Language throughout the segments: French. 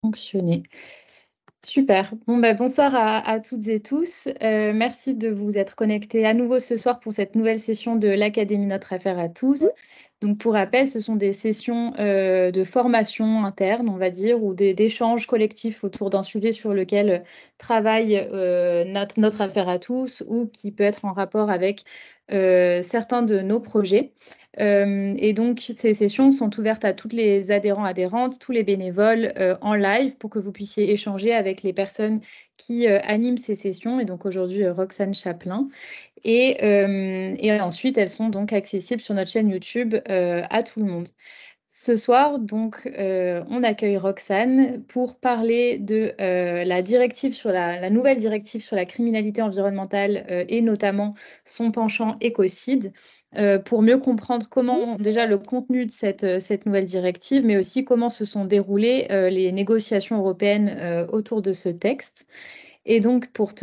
Fonctionner. Super. Bon, bah, bonsoir à toutes et tous. Merci de vous être connectés à nouveau ce soir pour cette nouvelle session de l'Académie Notre Affaire à tous. Donc, pour rappel, ce sont des sessions de formation interne, on va dire, ou d'échanges collectifs autour d'un sujet sur lequel travaille notre affaire à tous ou qui peut être en rapport avec certains de nos projets. Et donc, ces sessions sont ouvertes à toutes les adhérents, adhérentes, tous les bénévoles en live pour que vous puissiez échanger avec les personnes qui animent ces sessions. Et donc, aujourd'hui, Roxane Chaplin. Et ensuite, elles sont donc accessibles sur notre chaîne YouTube à tout le monde. Ce soir, donc, on accueille Roxane pour parler de la directive sur la nouvelle directive sur la criminalité environnementale et notamment son penchant écocide, pour mieux comprendre comment déjà le contenu de cette nouvelle directive, mais aussi comment se sont déroulées les négociations européennes autour de ce texte. Et donc, pour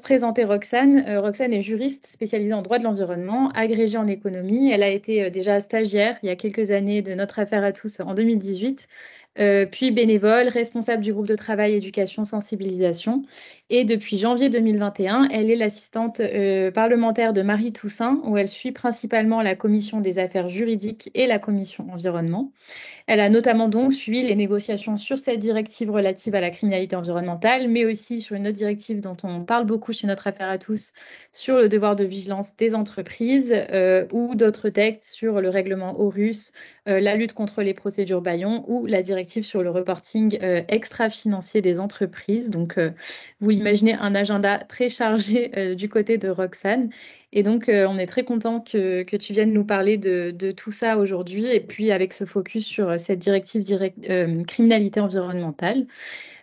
présenter Roxane, Roxane est juriste spécialisée en droit de l'environnement, agrégée en économie. Elle a été déjà stagiaire il y a quelques années de Notre Affaire à tous en 2018, puis bénévole, responsable du groupe de travail éducation sensibilisation. Et depuis janvier 2021, elle est l'assistante parlementaire de Marie Toussaint, où elle suit principalement la commission des affaires juridiques et la commission environnement. Elle a notamment donc suivi les négociations sur cette directive relative à la criminalité environnementale, mais aussi sur une autre directive dont on parle beaucoup chez Notre Affaire à tous, sur le devoir de vigilance des entreprises, ou d'autres textes sur le règlement Aarhus, la lutte contre les procédures bâillons ou la directive sur le reporting extra-financier des entreprises. Donc, vous l'imaginez, un agenda très chargé du côté de Roxane. Et donc, on est très content que tu viennes nous parler de tout ça aujourd'hui, et puis avec ce focus sur cette directive criminalité environnementale.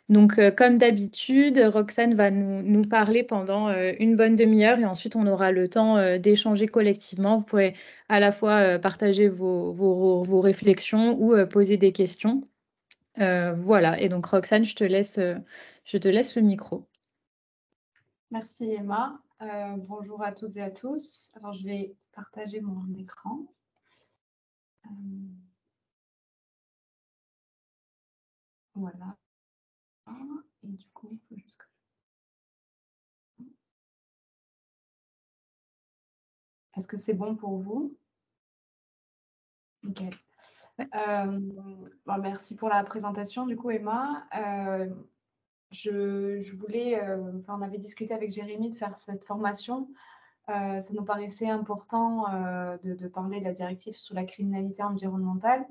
Donc, comme d'habitude, Roxane va nous parler pendant une bonne demi-heure, et ensuite, on aura le temps d'échanger collectivement. Vous pourrez à la fois partager vos réflexions ou poser des questions. Voilà, et donc Roxane, je te laisse le micro. Merci Emma. Bonjour à toutes et à tous. Alors je vais partager mon écran. Voilà. Et du coup, il faut juste... Est-ce que c'est bon pour vous? Nickel. Bon, merci pour la présentation du coup Emma. Je voulais, on avait discuté avec Jérémy de faire cette formation. Ça nous paraissait important de parler de la directive sur la criminalité environnementale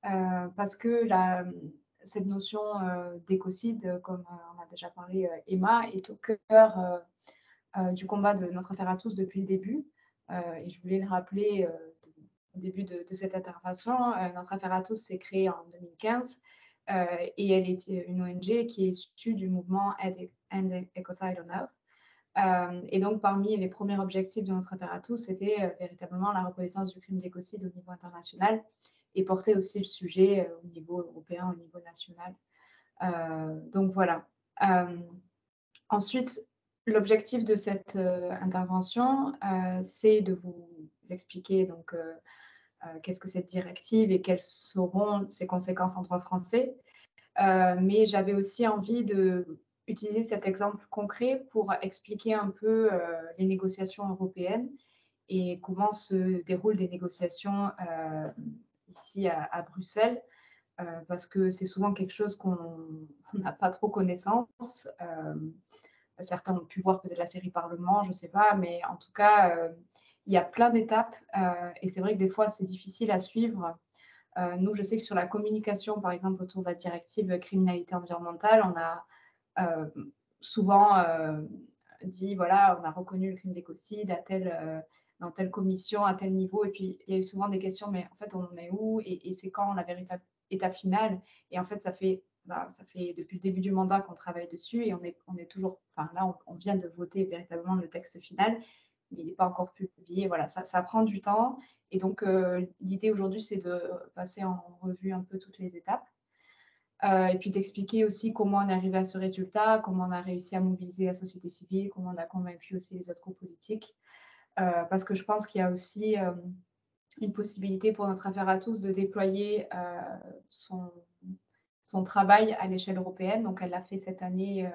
parce que cette notion d'écocide, comme on a déjà parlé Emma, est au cœur du combat de Notre Affaire à tous depuis le début. Et je voulais le rappeler au début de cette intervention. Notre Affaire à tous s'est créée en 2015 et elle est une ONG qui est issue du mouvement End Ecocide on Earth. Et donc, parmi les premiers objectifs de Notre Affaire à tous, c'était véritablement la reconnaissance du crime d'écocide au niveau international et porter aussi le sujet au niveau européen, au niveau national. Donc voilà. Ensuite, l'objectif de cette intervention, c'est de vous expliquer donc qu'est-ce que cette directive et quelles seront ses conséquences en droit français. Mais j'avais aussi envie d'utiliser cet exemple concret pour expliquer un peu les négociations européennes et comment se déroulent des négociations ici à Bruxelles, parce que c'est souvent quelque chose qu'on n'a pas trop connaissance. Certains ont pu voir peut-être la série Parlement, je ne sais pas, mais en tout cas, il y a plein d'étapes et c'est vrai que des fois, c'est difficile à suivre. Nous, je sais que sur la communication, par exemple, autour de la directive criminalité environnementale, on a souvent dit, voilà, on a reconnu le crime d'écocide dans telle commission, à tel niveau, et puis il y a eu souvent des questions, mais en fait, on en est où et c'est quand la véritable étape finale? Et en fait, ça fait depuis le début du mandat qu'on travaille dessus et on est toujours, enfin là, on vient de voter véritablement le texte final, mais il n'est pas encore publié. Voilà, ça prend du temps. Et donc, l'idée aujourd'hui, c'est de passer en revue un peu toutes les étapes. Et puis d'expliquer aussi comment on est arrivé à ce résultat, comment on a réussi à mobiliser la société civile, comment on a convaincu aussi les autres groupes politiques. Parce que je pense qu'il y a aussi une possibilité pour Notre Affaire à tous de déployer son son travail à l'échelle européenne. Donc, elle l'a fait cette année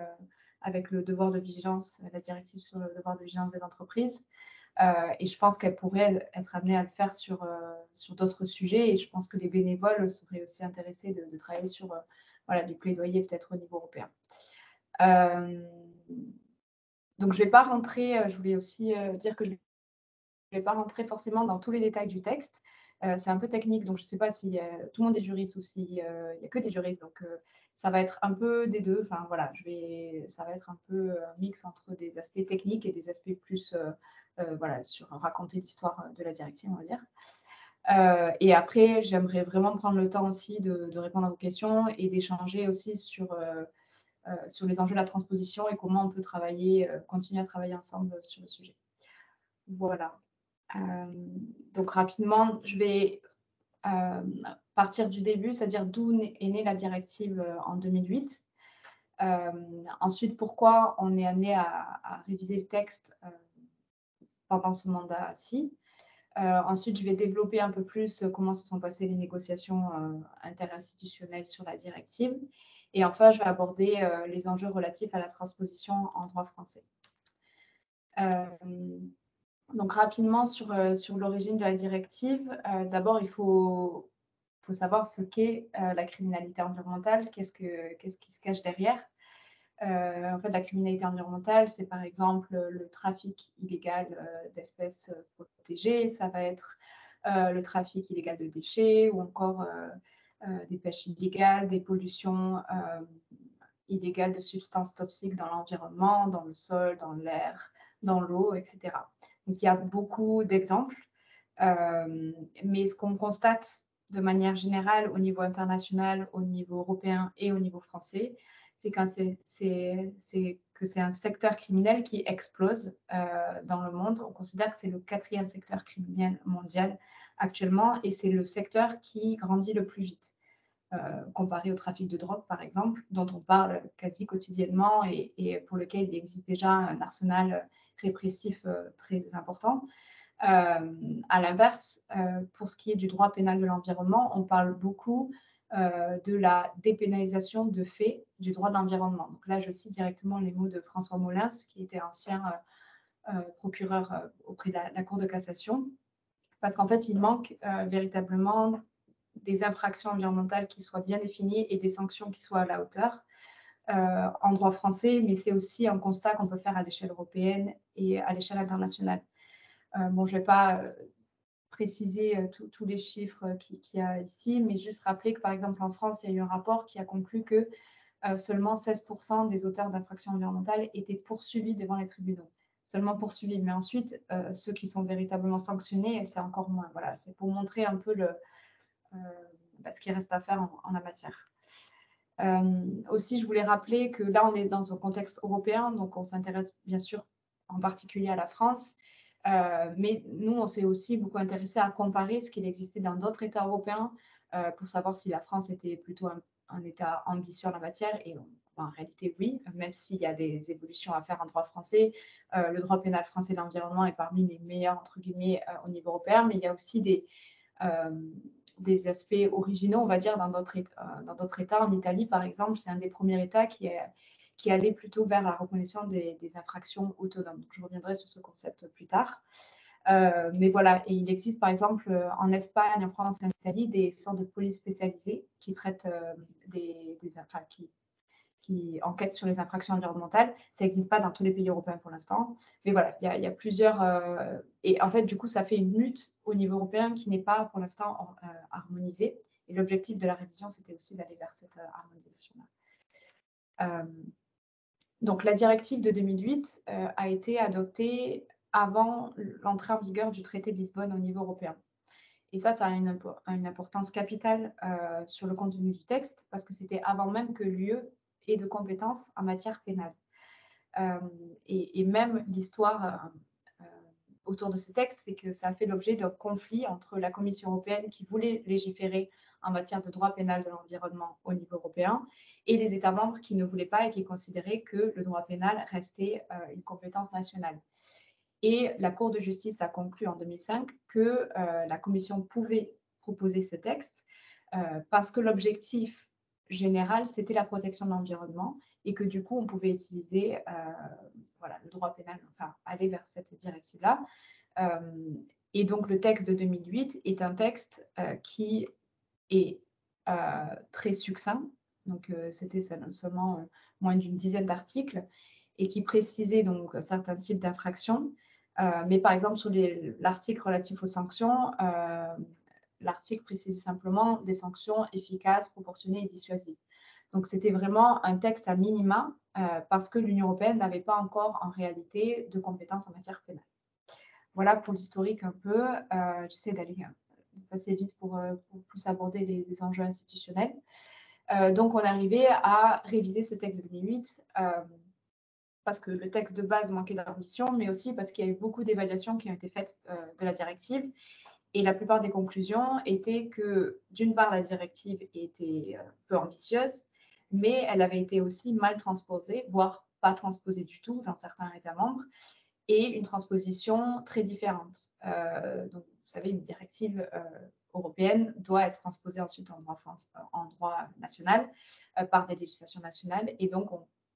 avec le devoir de vigilance, la directive sur le devoir de vigilance des entreprises. Et je pense qu'elle pourrait être amenée à le faire sur d'autres sujets. Et je pense que les bénévoles seraient aussi intéressés de travailler sur voilà, du plaidoyer peut-être au niveau européen. Donc, je ne vais pas rentrer, je voulais aussi dire que je ne vais pas rentrer forcément dans tous les détails du texte. C'est un peu technique, donc je ne sais pas si tout le monde est juriste ou s'il n'y a que des juristes. Donc, ça va être un peu des deux. Enfin, voilà, ça va être un peu un mix entre des aspects techniques et des aspects plus voilà, sur raconter l'histoire de la directive, on va dire. Et après, j'aimerais vraiment prendre le temps aussi de répondre à vos questions et d'échanger aussi sur les enjeux de la transposition et comment on peut travailler, continuer à travailler ensemble sur le sujet. Voilà. Donc rapidement, je vais partir du début, c'est-à-dire d'où est née la directive en 2008. Ensuite, pourquoi on est amené à réviser le texte pendant ce mandat-ci. Ensuite, je vais développer un peu plus comment se sont passées les négociations interinstitutionnelles sur la directive. Et enfin, je vais aborder les enjeux relatifs à la transposition en droit français. Donc, rapidement, sur l'origine de la directive, d'abord, il faut savoir ce qu'est la criminalité environnementale, qu'est-ce qui se cache derrière. En fait, la criminalité environnementale, c'est par exemple le trafic illégal d'espèces protégées, ça va être le trafic illégal de déchets ou encore des pêches illégales, des pollutions illégales de substances toxiques dans l'environnement, dans le sol, dans l'air, dans l'eau, etc. Donc, il y a beaucoup d'exemples, mais ce qu'on constate de manière générale au niveau international, au niveau européen et au niveau français, c'est que c'est un secteur criminel qui explose dans le monde. On considère que c'est le 4e secteur criminel mondial actuellement et c'est le secteur qui grandit le plus vite. Comparé au trafic de drogue, par exemple, dont on parle quasi quotidiennement et pour lequel il existe déjà un arsenal répressif très important. À l'inverse, pour ce qui est du droit pénal de l'environnement, on parle beaucoup de la dépénalisation de fait du droit de l'environnement. Donc là, je cite directement les mots de François Molins, qui était ancien procureur auprès de la Cour de cassation, parce qu'en fait, il manque véritablement des infractions environnementales qui soient bien définies et des sanctions qui soient à la hauteur en droit français, mais c'est aussi un constat qu'on peut faire à l'échelle européenne et à l'échelle internationale. Bon, je ne vais pas préciser tous les chiffres qu'il y a ici, mais juste rappeler que, par exemple, en France, il y a eu un rapport qui a conclu que seulement 16% des auteurs d'infractions environnementales étaient poursuivis devant les tribunaux. Seulement poursuivis, mais ensuite, ceux qui sont véritablement sanctionnés, c'est encore moins. Voilà, c'est pour montrer un peu ce qu'il reste à faire en la matière. Aussi, je voulais rappeler que là, on est dans un contexte européen, donc on s'intéresse bien sûr en particulier à la France, mais nous, on s'est aussi beaucoup intéressé à comparer ce qu'il existait dans d'autres États européens pour savoir si la France était plutôt un État ambitieux en la matière, et en réalité, oui, même s'il y a des évolutions à faire en droit français. Le droit pénal français de l'environnement est parmi les meilleurs, entre guillemets, au niveau européen, mais il y a aussi des aspects originaux, on va dire, dans d'autres États. En Italie, par exemple, c'est un des premiers États qui allait plutôt vers la reconnaissance des infractions autonomes. Donc, je reviendrai sur ce concept plus tard. Mais voilà, et il existe par exemple en Espagne, en France et en Italie des sortes de polices spécialisées qui traitent qui enquêtent sur les infractions environnementales. Ça n'existe pas dans tous les pays européens pour l'instant. Mais voilà, il y a plusieurs... et en fait, du coup, ça fait une lutte au niveau européen qui n'est pas pour l'instant harmonisée. Et l'objectif de la révision, c'était aussi d'aller vers cette harmonisation-là. Donc, la directive de 2008 a été adoptée avant l'entrée en vigueur du traité de Lisbonne au niveau européen. Et ça a une importance capitale sur le contenu du texte, parce que c'était avant même que l'UE ait de compétences en matière pénale. Et même l'histoire autour de ce texte, c'est que ça a fait l'objet d'un conflit entre la Commission européenne qui voulait légiférer en matière de droit pénal de l'environnement au niveau européen et les États membres qui ne voulaient pas et qui considéraient que le droit pénal restait une compétence nationale. Et la Cour de justice a conclu en 2005 que la Commission pouvait proposer ce texte parce que l'objectif général, c'était la protection de l'environnement et que du coup, on pouvait utiliser voilà, le droit pénal, enfin, aller vers cette directive-là. Et donc, le texte de 2008 est un texte qui est très succinct. Donc, c'était seulement moins d'une dizaine d'articles et qui précisait donc certains types d'infractions. Mais par exemple, sur l'article relatif aux sanctions, l'article précise simplement des sanctions efficaces, proportionnées et dissuasives. Donc, c'était vraiment un texte à minima parce que l'Union européenne n'avait pas encore en réalité de compétences en matière pénale. Voilà pour l'historique un peu. J'essaie d'aller assez vite pour plus aborder les enjeux institutionnels. Donc, on est arrivé à réviser ce texte de 2008 parce que le texte de base manquait d'ambition, mais aussi parce qu'il y a eu beaucoup d'évaluations qui ont été faites de la directive. Et la plupart des conclusions étaient que, d'une part, la directive était peu ambitieuse, mais elle avait été aussi mal transposée, voire pas transposée du tout dans certains États membres, et une transposition très différente. Donc, vous savez, une directive européenne doit être transposée ensuite en droit national par des législations nationales. Et donc,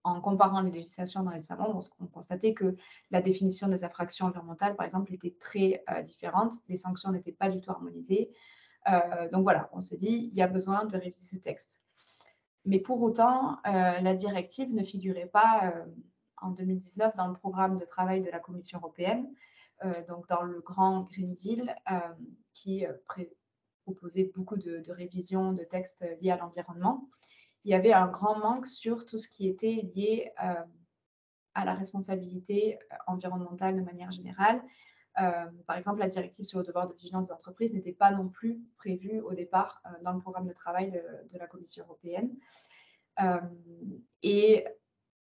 en comparant les législations dans les États membres, on constatait que la définition des infractions environnementales, par exemple, était très différente. Les sanctions n'étaient pas du tout harmonisées. Donc voilà, on s'est dit, il y a besoin de réviser ce texte. Mais pour autant, la directive ne figurait pas en 2019 dans le programme de travail de la Commission européenne, donc dans le grand Green Deal qui proposait beaucoup de révisions de textes liés à l'environnement. Il y avait un grand manque sur tout ce qui était lié à la responsabilité environnementale de manière générale. Par exemple, la directive sur le devoir de vigilance des entreprises n'était pas non plus prévue au départ dans le programme de travail de la Commission européenne. Et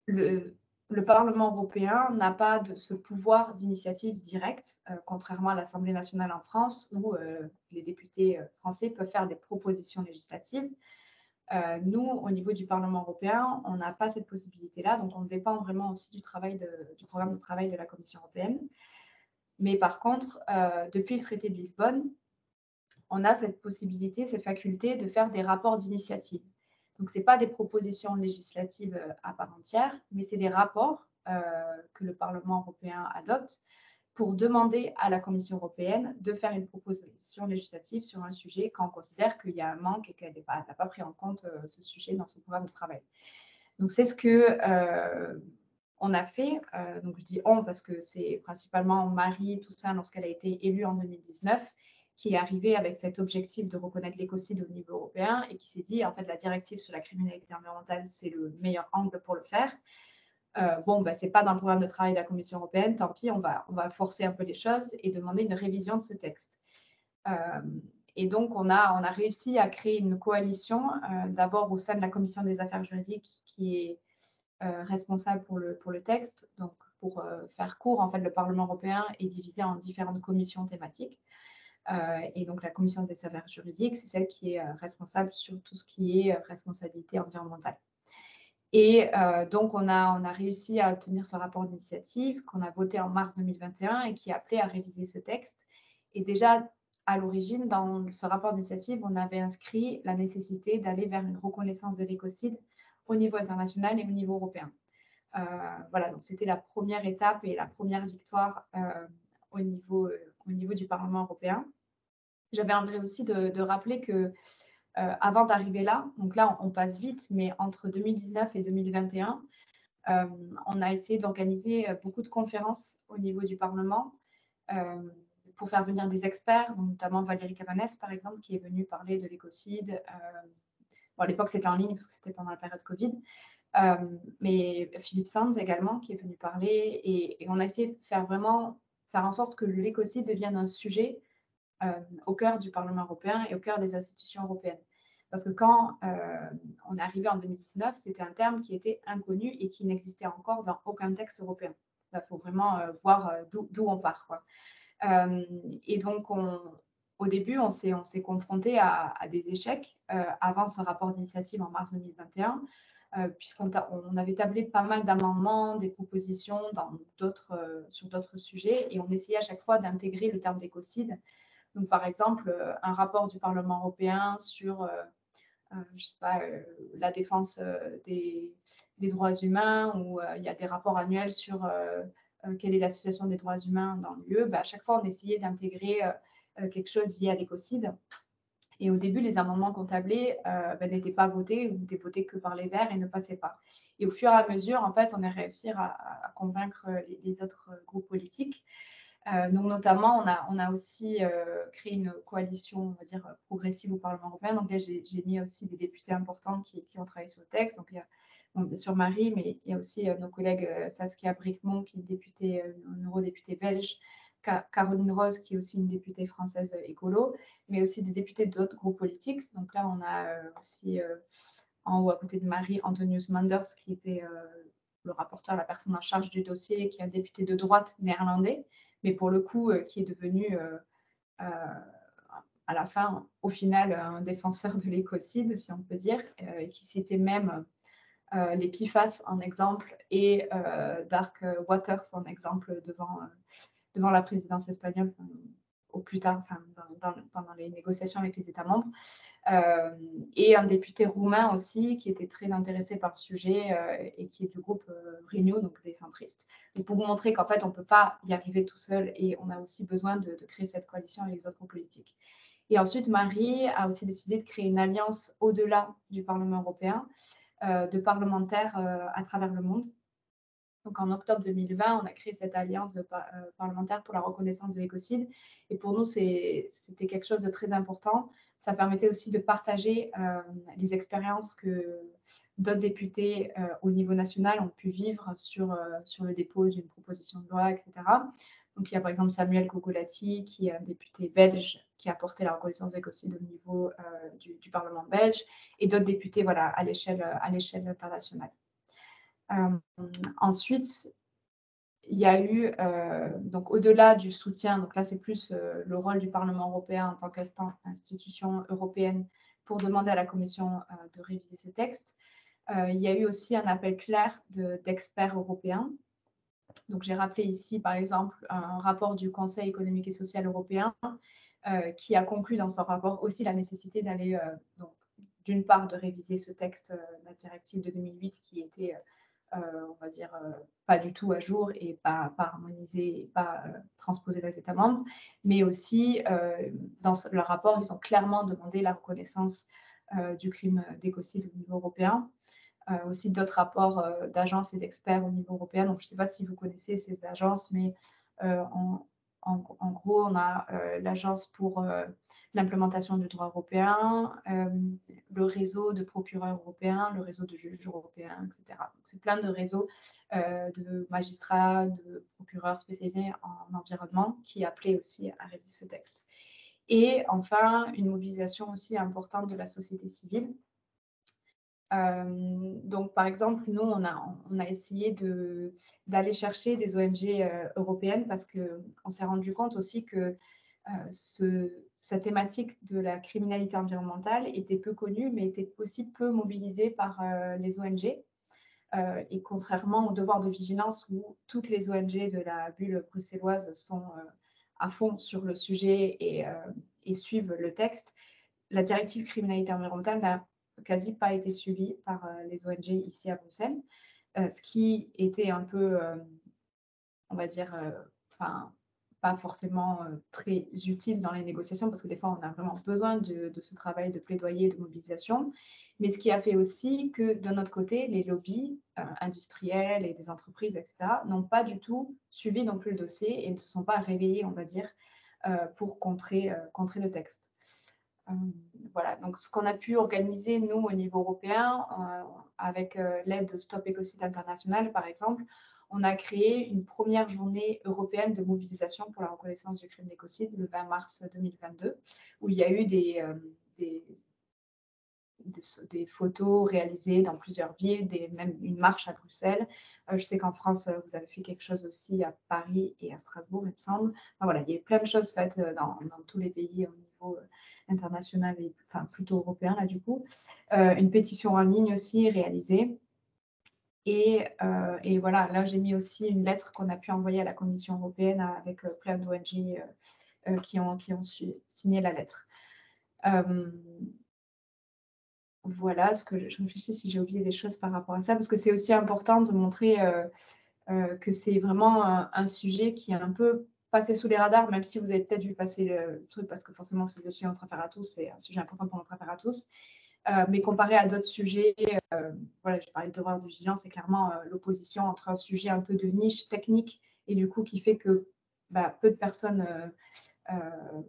le Parlement européen n'a pas de ce pouvoir d'initiative directe, contrairement à l'Assemblée nationale en France, où les députés français peuvent faire des propositions législatives. Nous, au niveau du Parlement européen, on n'a pas cette possibilité-là, donc on dépend vraiment aussi du programme de travail de la Commission européenne. Mais par contre, depuis le traité de Lisbonne, on a cette possibilité, cette faculté de faire des rapports d'initiative. Donc, ce n'est pas des propositions législatives à part entière, mais c'est des rapports que le Parlement européen adopte pour demander à la Commission européenne de faire une proposition législative sur un sujet quand on considère qu'il y a un manque et qu'elle n'a pas pris en compte ce sujet dans son programme de travail. Donc, c'est ce que on a fait. Donc, je dis on parce que c'est principalement Marie Toussaint, lorsqu'elle a été élue en 2019, qui est arrivée avec cet objectif de reconnaître l'écocide au niveau européen et qui s'est dit, en fait, la directive sur la criminalité environnementale, c'est le meilleur angle pour le faire. Ce n'est pas dans le programme de travail de la Commission européenne, tant pis, on va forcer un peu les choses et demander une révision de ce texte. Et donc, on a réussi à créer une coalition, d'abord au sein de la Commission des affaires juridiques, qui est responsable pour le texte. Donc, pour faire court, en fait, le Parlement européen est divisé en différentes commissions thématiques. Et donc, la commission des affaires juridiques, c'est celle qui est responsable sur tout ce qui est responsabilité environnementale. Et donc, on a réussi à obtenir ce rapport d'initiative qu'on a voté en mars 2021 et qui appelait à réviser ce texte. Et déjà, à l'origine, dans ce rapport d'initiative, on avait inscrit la nécessité d'aller vers une reconnaissance de l'écocide au niveau international et au niveau européen. Voilà, donc c'était la première étape et la première victoire au niveau du Parlement européen. J'avais envie aussi de rappeler que avant d'arriver là, donc là on passe vite, mais entre 2019 et 2021, on a essayé d'organiser beaucoup de conférences au niveau du Parlement pour faire venir des experts, notamment Valérie Cabanès par exemple, qui est venue parler de l'écocide. Bon, à l'époque c'était en ligne parce que c'était pendant la période Covid. Mais Philippe Sands également qui est venu parler et on a essayé de faire en sorte que l'écocide devienne un sujet au cœur du Parlement européen et au cœur des institutions européennes. Parce que quand on est arrivé en 2019, c'était un terme qui était inconnu et qui n'existait encore dans aucun texte européen. Il faut vraiment voir d'où on part, quoi. Et donc, au début, on s'est confronté à des échecs avant ce rapport d'initiative en mars 2021, puisqu'on avait tablé pas mal d'amendements, des propositions sur d'autres sujets, et on essayait à chaque fois d'intégrer le terme d'écocide. Donc, par exemple, un rapport du Parlement européen sur je sais pas, la défense des droits humains, ou il y a des rapports annuels sur quelle est la situation des droits humains dans l'UE, bah, à chaque fois, on essayait d'intégrer quelque chose lié à l'écocide. Et au début, les amendements qu'on tablait bah, n'étaient pas votés, ou n'étaient votés que par les Verts et ne passaient pas. Et au fur et à mesure, en fait, on a réussi à convaincre les autres groupes politiques. Donc notamment, on a aussi créé une coalition, on va dire, progressive au Parlement européen. Donc là, j'ai mis aussi des députés importants qui ont travaillé sur le texte. Donc il y a bien sûr Marie, mais il y a aussi nos collègues Saskia Brikmont, qui est députée, une eurodéputée belge, Caroline Rose, qui est aussi une députée française écolo, mais aussi des députés d'autres groupes politiques. Donc là, on a aussi en haut à côté de Marie, Antonius Manders, qui était le rapporteur, la personne en charge du dossier, qui est un député de droite néerlandais, mais pour le coup, qui est devenu à la fin, au final, un défenseur de l'écocide, si on peut dire, et qui citait même les PFAS en exemple et Dark Waters en exemple devant la présidence espagnole, au plus tard, pendant les négociations avec les États membres. Et un député roumain aussi qui était très intéressé par le sujet et qui est du groupe Renew, donc des centristes. Et pour vous montrer qu'en fait, on ne peut pas y arriver tout seul et on a aussi besoin de créer cette coalition avec les autres groupes politiques. Et ensuite, Marie a aussi décidé de créer une alliance au-delà du Parlement européen de parlementaires à travers le monde. Donc en octobre 2020, on a créé cette alliance de parlementaires pour la reconnaissance de l'écocide. Et pour nous, c'était quelque chose de très important. Ça permettait aussi de partager les expériences que d'autres députés au niveau national ont pu vivre sur le dépôt d'une proposition de loi, etc. Donc il y a par exemple Samuel Gogolati, qui est un député belge qui a porté la reconnaissance de l'écocide au niveau du Parlement belge, et d'autres députés voilà, à l'échelle internationale. Ensuite, il y a eu, donc au-delà du soutien, donc là c'est plus le rôle du Parlement européen en tant qu'institution européenne pour demander à la Commission de réviser ce texte, il y a eu aussi un appel clair d'experts européens. Donc j'ai rappelé ici par exemple un rapport du Conseil économique et social européen qui a conclu dans son rapport aussi la nécessité d'aller, d'une part, de réviser ce texte, la directive de 2008 qui était on va dire, pas du tout à jour et pas harmonisé et pas transposé dans les États membres, mais aussi dans leur rapport, ils ont clairement demandé la reconnaissance du crime d'écocide au niveau européen. Aussi d'autres rapports d'agences et d'experts au niveau européen. Donc, je ne sais pas si vous connaissez ces agences, mais en gros, on a l'Agence pour l'implémentation du droit européen, le réseau de procureurs européens, le réseau de juges européens, etc. Donc, c'est plein de réseaux de magistrats, de procureurs spécialisés en environnement qui appelaient aussi à réviser ce texte. Et enfin, une mobilisation aussi importante de la société civile. Donc, par exemple, nous, on a essayé d'aller chercher des ONG européennes parce qu'on s'est rendu compte aussi que cette thématique de la criminalité environnementale était peu connue, mais était aussi peu mobilisée par les ONG. Et contrairement au devoir de vigilance où toutes les ONG de la bulle bruxelloise sont à fond sur le sujet et suivent le texte, la directive criminalité environnementale n'a quasi pas été suivie par les ONG ici à Bruxelles, ce qui était un peu, on va dire, pas forcément très utile dans les négociations, parce que des fois, on a vraiment besoin de ce travail de plaidoyer, de mobilisation. Mais ce qui a fait aussi que, de notre côté, les lobbies industriels et des entreprises, etc., n'ont pas du tout suivi non plus le dossier et ne se sont pas réveillés, on va dire, pour contrer le texte. Voilà, donc ce qu'on a pu organiser, nous, au niveau européen, avec l'aide de Stop Écocide International, par exemple, on a créé une première journée européenne de mobilisation pour la reconnaissance du crime d'écocide le 20 mars 2022, où il y a eu des photos réalisées dans plusieurs villes, même une marche à Bruxelles. Je sais qu'en France, vous avez fait quelque chose aussi à Paris et à Strasbourg, il me semble. Enfin, voilà, il y a eu plein de choses faites dans tous les pays au niveau international et plutôt européen, là, du coup. Une pétition en ligne aussi réalisée. Et voilà, là, j'ai mis aussi une lettre qu'on a pu envoyer à la Commission européenne avec plein d'ONG qui ont signé la lettre. voilà ce que je réfléchis si j'ai oublié des choses par rapport à ça, parce que c'est aussi important de montrer que c'est vraiment un sujet qui est un peu passé sous les radars, même si vous avez peut-être vu passer le truc, parce que forcément, si vous êtes chez Notre Affaire à tous, c'est un sujet important pour Notre Affaire à tous. Mais comparé à d'autres sujets, voilà, je parlais de devoir de vigilance, c'est clairement l'opposition entre un sujet un peu de niche technique et du coup qui fait que peu de personnes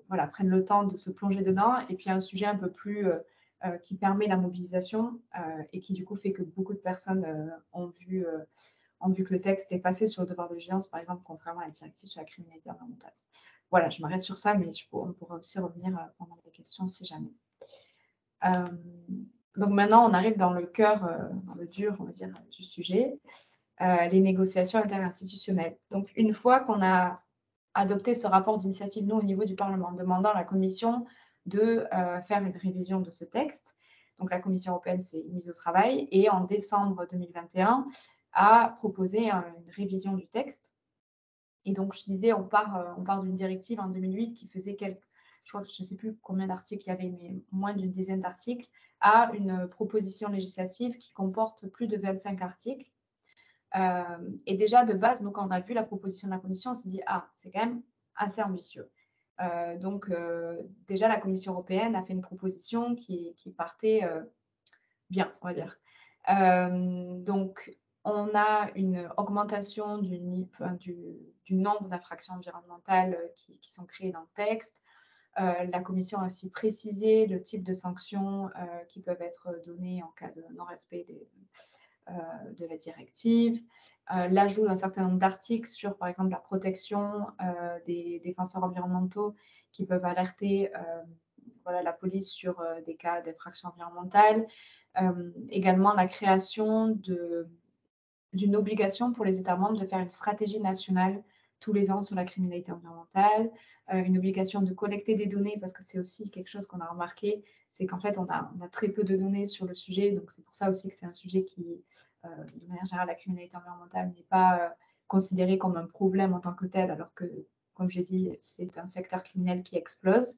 voilà, prennent le temps de se plonger dedans, et puis un sujet un peu plus qui permet la mobilisation et qui du coup fait que beaucoup de personnes ont vu que le texte est passé sur le devoir de vigilance, par exemple, contrairement à la directive sur la criminalité environnementale. Voilà, je m'arrête sur ça, mais on pourra aussi revenir pendant les questions si jamais. Donc maintenant, on arrive dans le cœur, dans le dur, on va dire, du sujet, les négociations interinstitutionnelles. Donc une fois qu'on a adopté ce rapport d'initiative, nous, au niveau du Parlement, demandant à la Commission de faire une révision de ce texte. Donc la Commission européenne s'est mise au travail et en décembre 2021 a proposé une révision du texte. Et donc je disais, on part d'une directive en 2008 qui faisait je ne sais plus combien d'articles il y avait, mais moins d'une dizaine d'articles, à une proposition législative qui comporte plus de 25 articles. Et déjà, de base, donc, quand on a vu la proposition de la Commission, on s'est dit, ah, c'est quand même assez ambitieux. Donc, déjà, la Commission européenne a fait une proposition qui partait bien, on va dire. Donc, on a une augmentation du nombre d'infractions environnementales qui sont créées dans le texte. La Commission a aussi précisé le type de sanctions qui peuvent être données en cas de non-respect de la directive, l'ajout d'un certain nombre d'articles sur, par exemple, la protection des défenseurs environnementaux qui peuvent alerter voilà, la police sur des cas d'infraction environnementale. Également, la création d'une obligation pour les États membres de faire une stratégie nationale tous les ans sur la criminalité environnementale, une obligation de collecter des données, parce que c'est aussi quelque chose qu'on a remarqué, c'est qu'en fait, on a très peu de données sur le sujet, donc c'est pour ça aussi que c'est un sujet qui, de manière générale, la criminalité environnementale n'est pas considérée comme un problème en tant que tel, alors que, comme j'ai dit, c'est un secteur criminel qui explose.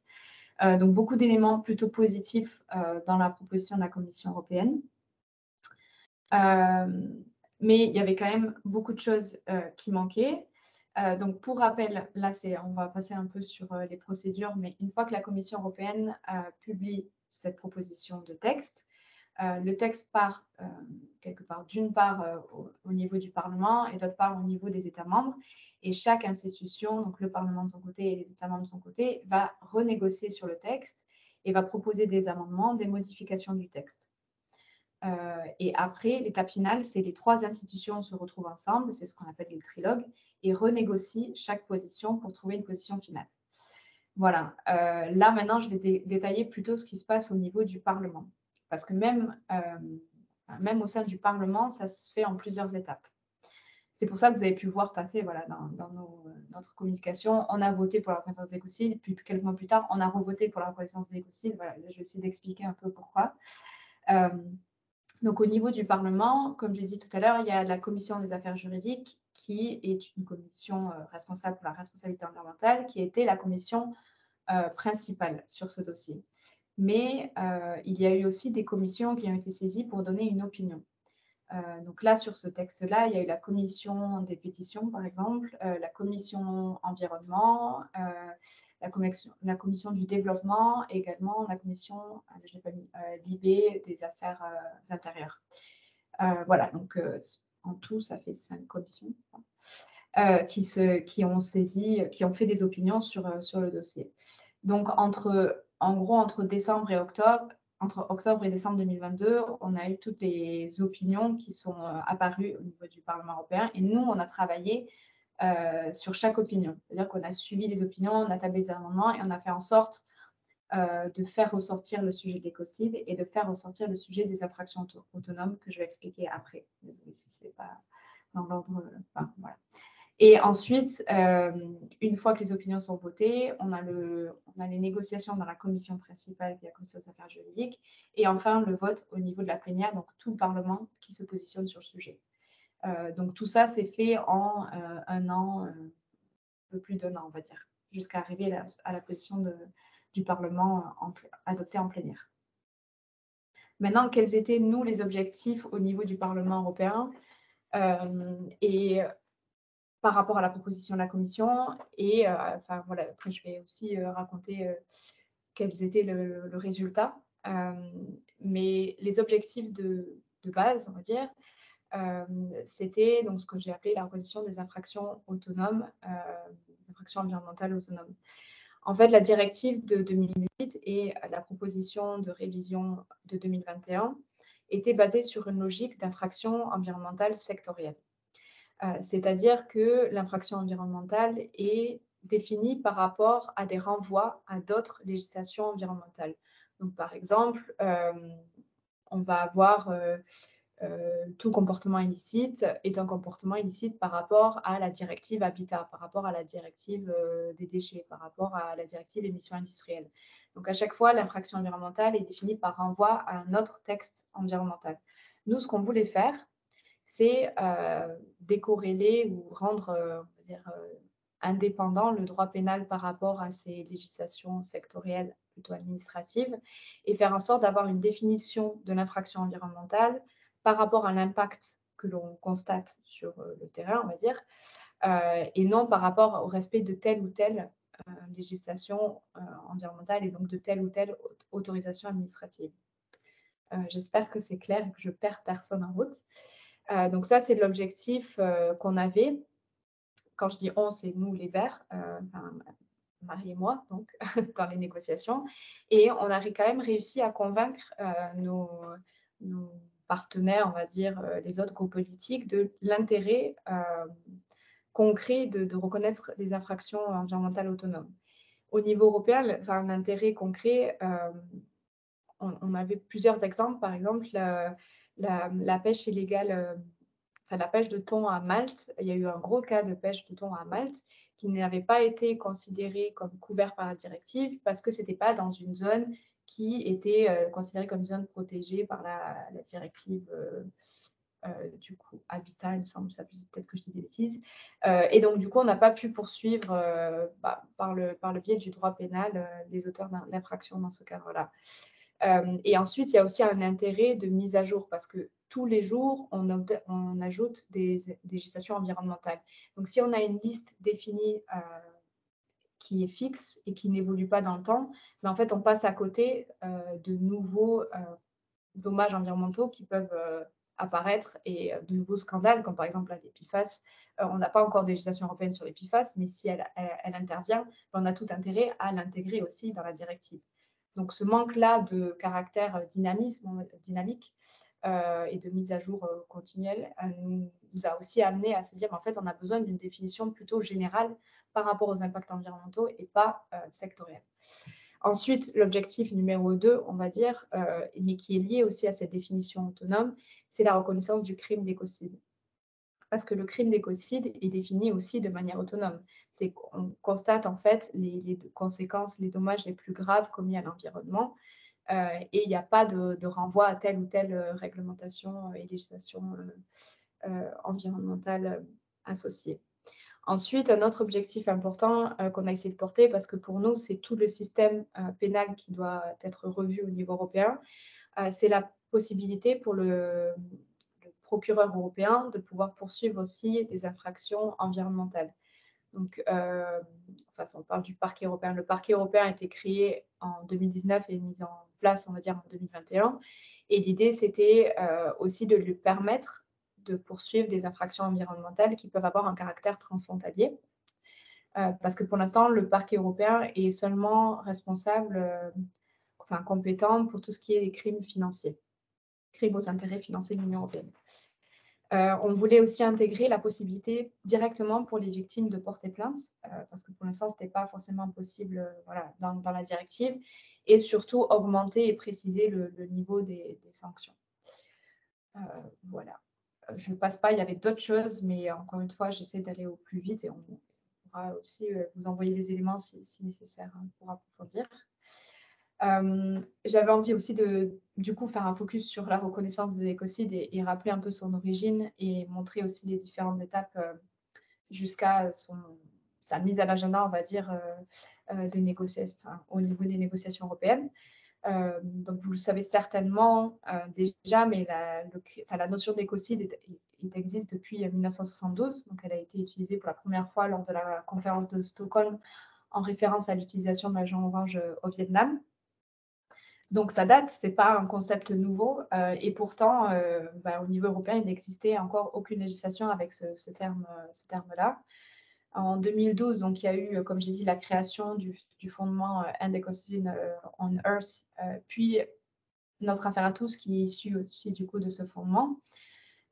Donc, beaucoup d'éléments plutôt positifs dans la proposition de la Commission européenne. Mais il y avait quand même beaucoup de choses qui manquaient. Donc, pour rappel, là, on va passer un peu sur les procédures, mais une fois que la Commission européenne publie cette proposition de texte, le texte part quelque part, d'une part au niveau du Parlement et d'autre part au niveau des États membres. Et chaque institution, donc le Parlement de son côté et les États membres de son côté, va renégocier sur le texte et va proposer des amendements, des modifications du texte. Et après, l'étape finale, c'est les trois institutions se retrouvent ensemble, c'est ce qu'on appelle les trilogues, et renégocient chaque position pour trouver une position finale. Voilà. Là, maintenant, je vais détailler plutôt ce qui se passe au niveau du Parlement. Parce que même au sein du Parlement, ça se fait en plusieurs étapes. C'est pour ça que vous avez pu voir passer voilà, dans notre communication, on a voté pour la reconnaissance de l'écocide, puis quelques mois plus tard, on a revoté pour la reconnaissance de l'écocide. Voilà, je vais essayer d'expliquer un peu pourquoi. Donc, au niveau du Parlement, comme j'ai dit tout à l'heure, il y a la Commission des affaires juridiques qui est une commission responsable pour la responsabilité environnementale, qui était la commission principale sur ce dossier. Mais il y a eu aussi des commissions qui ont été saisies pour donner une opinion. Donc là, sur ce texte-là, il y a eu la commission des pétitions, par exemple, la commission environnement, la commission du développement et également la commission, je l'ai pas mis, l'IB des affaires intérieures. Voilà, donc en tout, ça fait 5 commissions qui ont fait des opinions sur le dossier. Donc, en gros, entre octobre et décembre 2022, on a eu toutes les opinions qui sont apparues au niveau du Parlement européen. Et nous, on a travaillé sur chaque opinion. C'est-à-dire qu'on a suivi les opinions, on a tablé des amendements et on a fait en sorte de faire ressortir le sujet de l'écocide et de faire ressortir le sujet des infractions autonomes que je vais expliquer après. Désolée si ce n'est pas dans l'ordre. Enfin, voilà. Et ensuite, une fois que les opinions sont votées, on a les négociations dans la commission principale, qui est la commission des affaires juridiques, et enfin le vote au niveau de la plénière, donc tout le Parlement qui se positionne sur le sujet. Donc tout ça, c'est fait en un an, un peu plus d'un an, on va dire, jusqu'à arriver à la position du Parlement adoptée en plénière. Maintenant, quels étaient, nous, les objectifs au niveau du Parlement européen et par rapport à la proposition de la Commission et enfin voilà, après je vais aussi raconter quels étaient le résultat. Mais les objectifs de base, on va dire, c'était donc ce que j'ai appelé la reconnaissance des infractions autonomes, des infractions environnementales autonomes. En fait, la directive de 2008 et la proposition de révision de 2021 étaient basées sur une logique d'infraction environnementale sectorielle. C'est-à-dire que l'infraction environnementale est définie par rapport à des renvois à d'autres législations environnementales. Donc, par exemple, on va avoir tout comportement illicite est un comportement illicite par rapport à la directive Habitat, par rapport à la directive des déchets, par rapport à la directive émissions industrielles. Donc, à chaque fois, l'infraction environnementale est définie par renvoi à un autre texte environnemental. Nous, ce qu'on voulait faire, c'est décorréler ou rendre on va dire, indépendant le droit pénal par rapport à ces législations sectorielles plutôt administratives et faire en sorte d'avoir une définition de l'infraction environnementale par rapport à l'impact que l'on constate sur le terrain, on va dire, et non par rapport au respect de telle ou telle législation environnementale et donc de telle ou telle autorisation administrative. J'espère que c'est clair et que je perds personne en route. Donc ça, c'est l'objectif qu'on avait. Quand je dis on, c'est nous les Verts, enfin, Marie et moi, donc, dans les négociations. Et on a quand même réussi à convaincre nos partenaires, on va dire, les autres groupes politiques, de l'intérêt concret de reconnaître les infractions environnementales autonomes. Au niveau européen, l'intérêt concret, on avait plusieurs exemples. Par exemple, la pêche illégale, la pêche de thon à Malte. Il y a eu un gros cas de pêche de thon à Malte qui n'avait pas été considéré comme couvert par la directive parce que ce n'était pas dans une zone qui était considérée comme zone protégée par la directive du coup Habitat, il me semble, ça peut-être que je dis des bêtises. Et donc du coup, on n'a pas pu poursuivre par le biais du droit pénal les auteurs d'infractions dans ce cadre-là. Et ensuite, il y a aussi un intérêt de mise à jour parce que tous les jours, on ajoute des législations environnementales. Donc, si on a une liste définie qui est fixe et qui n'évolue pas dans le temps, mais en fait, on passe à côté de nouveaux dommages environnementaux qui peuvent apparaître et de nouveaux scandales, comme par exemple les PFAS. On n'a pas encore de législation européenne sur les PFAS, mais si elle intervient, on a tout intérêt à l'intégrer aussi dans la directive. Donc, ce manque-là de caractère dynamique et de mise à jour continuelle nous a aussi amené à se dire, en fait, on a besoin d'une définition plutôt générale par rapport aux impacts environnementaux et pas sectorielle. Ensuite, l'objectif numéro 2, on va dire, mais qui est lié aussi à cette définition autonome, c'est la reconnaissance du crime d'écocide. Parce que le crime d'écocide est défini aussi de manière autonome. C'est qu'on constate en fait les conséquences, les dommages les plus graves commis à l'environnement et il n'y a pas de renvoi à telle ou telle réglementation et législation environnementale associée. Ensuite, un autre objectif important qu'on a essayé de porter, parce que pour nous, c'est tout le système pénal qui doit être revu au niveau européen, c'est la possibilité pour le procureur européen de pouvoir poursuivre aussi des infractions environnementales. Donc, on parle du parquet européen. Le parquet européen a été créé en 2019 et mis en place, on va dire, en 2021. Et l'idée, c'était aussi de lui permettre de poursuivre des infractions environnementales qui peuvent avoir un caractère transfrontalier. Parce que pour l'instant, le parquet européen est seulement responsable, compétent pour tout ce qui est des crimes financiers, crimes aux intérêts financiers de l'Union européenne. On voulait aussi intégrer la possibilité directement pour les victimes de porter plainte, parce que pour l'instant, ce n'était pas forcément possible dans la directive, et surtout augmenter et préciser le niveau des sanctions. Voilà. Je ne passe pas, il y avait d'autres choses, mais encore une fois, j'essaie d'aller au plus vite et on pourra aussi vous envoyer des éléments si nécessaire pour approfondir. J'avais envie aussi de, du coup, faire un focus sur la reconnaissance de l'écocide et rappeler un peu son origine et montrer aussi les différentes étapes jusqu'à sa mise à l'agenda, on va dire, des négociations, au niveau des négociations européennes. Donc, vous le savez certainement déjà, mais la notion d'écocide existe depuis 1972. Donc, elle a été utilisée pour la première fois lors de la conférence de Stockholm en référence à l'utilisation de l'agent orange au Vietnam. Donc, ça date, ce n'est pas un concept nouveau. Et pourtant, au niveau européen, il n'existait encore aucune législation avec ce terme-là. En 2012, donc, il y a eu, comme j'ai dit, la création du fondement End Ecocide on Earth, puis notre affaire à tous qui est issue aussi du coup de ce fondement.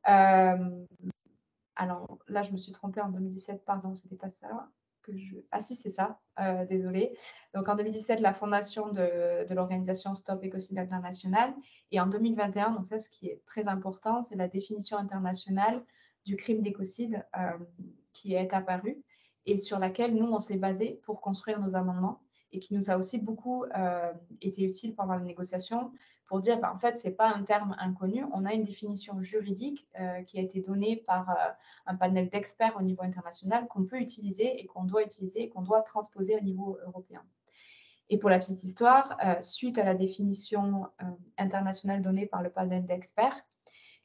Alors là, je me suis trompée en 2017, pardon, c'était pas ça. Ah si, c'est ça, désolée. Donc en 2017, la fondation de l'organisation Stop Ecocide International. Et en 2021, donc ça, ce qui est très important, c'est la définition internationale du crime d'écocide qui est apparue et sur laquelle nous, on s'est basé pour construire nos amendements et qui nous a aussi beaucoup été utile pendant les négociations pour dire, en fait, ce n'est pas un terme inconnu. On a une définition juridique qui a été donnée par un panel d'experts au niveau international qu'on peut utiliser et qu'on doit transposer au niveau européen. Et pour la petite histoire, suite à la définition internationale donnée par le panel d'experts,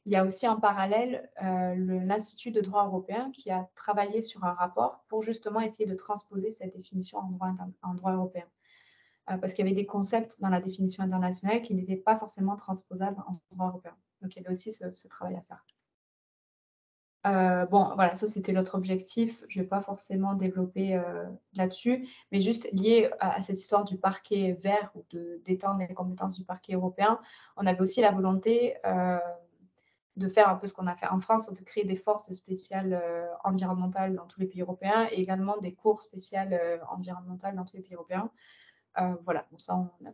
il y a aussi en parallèle l'Institut de droit européen qui a travaillé sur un rapport pour justement essayer de transposer cette définition en droit européen. Parce qu'il y avait des concepts dans la définition internationale qui n'étaient pas forcément transposables en droit européen. Donc, il y avait aussi ce travail à faire. Bon, voilà, ça, c'était l'autre objectif. Je ne vais pas forcément développer là-dessus, mais juste lié à cette histoire du parquet vert ou d'étendre les compétences du parquet européen, on avait aussi la volonté de faire un peu ce qu'on a fait en France, de créer des forces spéciales environnementales dans tous les pays européens et également des cours spéciales environnementales dans tous les pays européens. Voilà, bon, ça, on n'a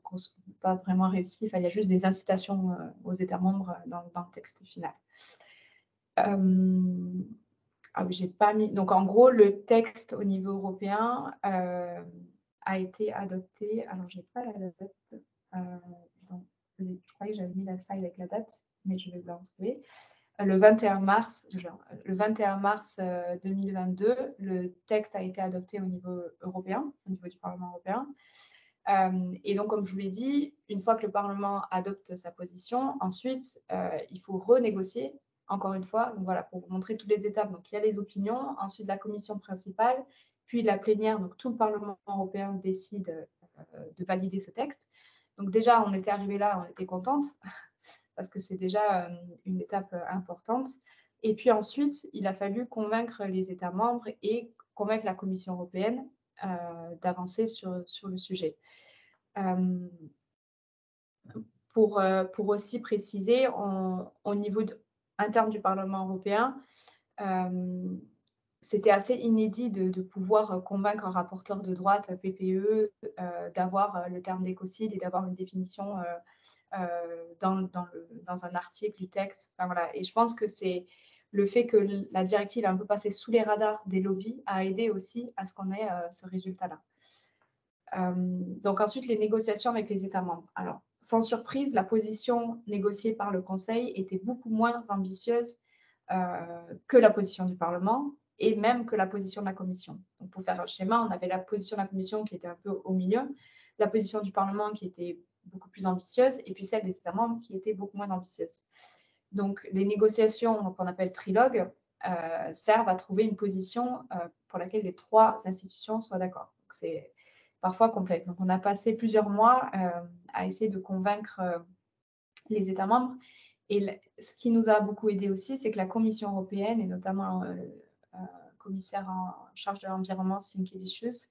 pas vraiment réussi. Enfin, il y a juste des incitations aux États membres dans le texte final. Ah oui, j'ai pas mis. Donc, en gros, le texte au niveau européen a été adopté. Alors, j'ai pas la date. Je croyais que j'avais mis la slide avec la date, mais je vais vous la retrouver. Le 21 mars 2022, le texte a été adopté au niveau européen, au niveau du Parlement européen. Et donc, comme je vous l'ai dit, une fois que le Parlement adopte sa position, ensuite, il faut renégocier, encore une fois, donc voilà, pour vous montrer toutes les étapes. Donc, il y a les opinions, ensuite la commission principale, puis la plénière. Donc, tout le Parlement européen décide de valider ce texte. Donc, déjà, on était arrivé là, on était contente, parce que c'est déjà une étape importante. Et puis ensuite, il a fallu convaincre les États membres et convaincre la Commission européenne d'avancer sur le sujet. Pour aussi préciser, au niveau interne du Parlement européen, c'était assez inédit de pouvoir convaincre un rapporteur de droite, PPE, d'avoir le terme d'écocide et d'avoir une définition dans un article du texte. Enfin, voilà. Et je pense que c'est le fait que la directive est un peu passée sous les radars des lobbies a aidé aussi à ce qu'on ait ce résultat-là. Donc ensuite, les négociations avec les États membres. Alors, sans surprise, la position négociée par le Conseil était beaucoup moins ambitieuse que la position du Parlement et même que la position de la Commission. Donc, pour faire un schéma, on avait la position de la Commission qui était un peu au milieu, la position du Parlement qui était beaucoup plus ambitieuse et puis celle des États membres qui était beaucoup moins ambitieuse. Donc, les négociations qu'on appelle trilogues servent à trouver une position pour laquelle les trois institutions soient d'accord. C'est parfois complexe. Donc, on a passé plusieurs mois à essayer de convaincre les États membres. Et ce qui nous a beaucoup aidé aussi, c'est que la Commission européenne, et notamment le commissaire en charge de l'environnement, Sinkevičius,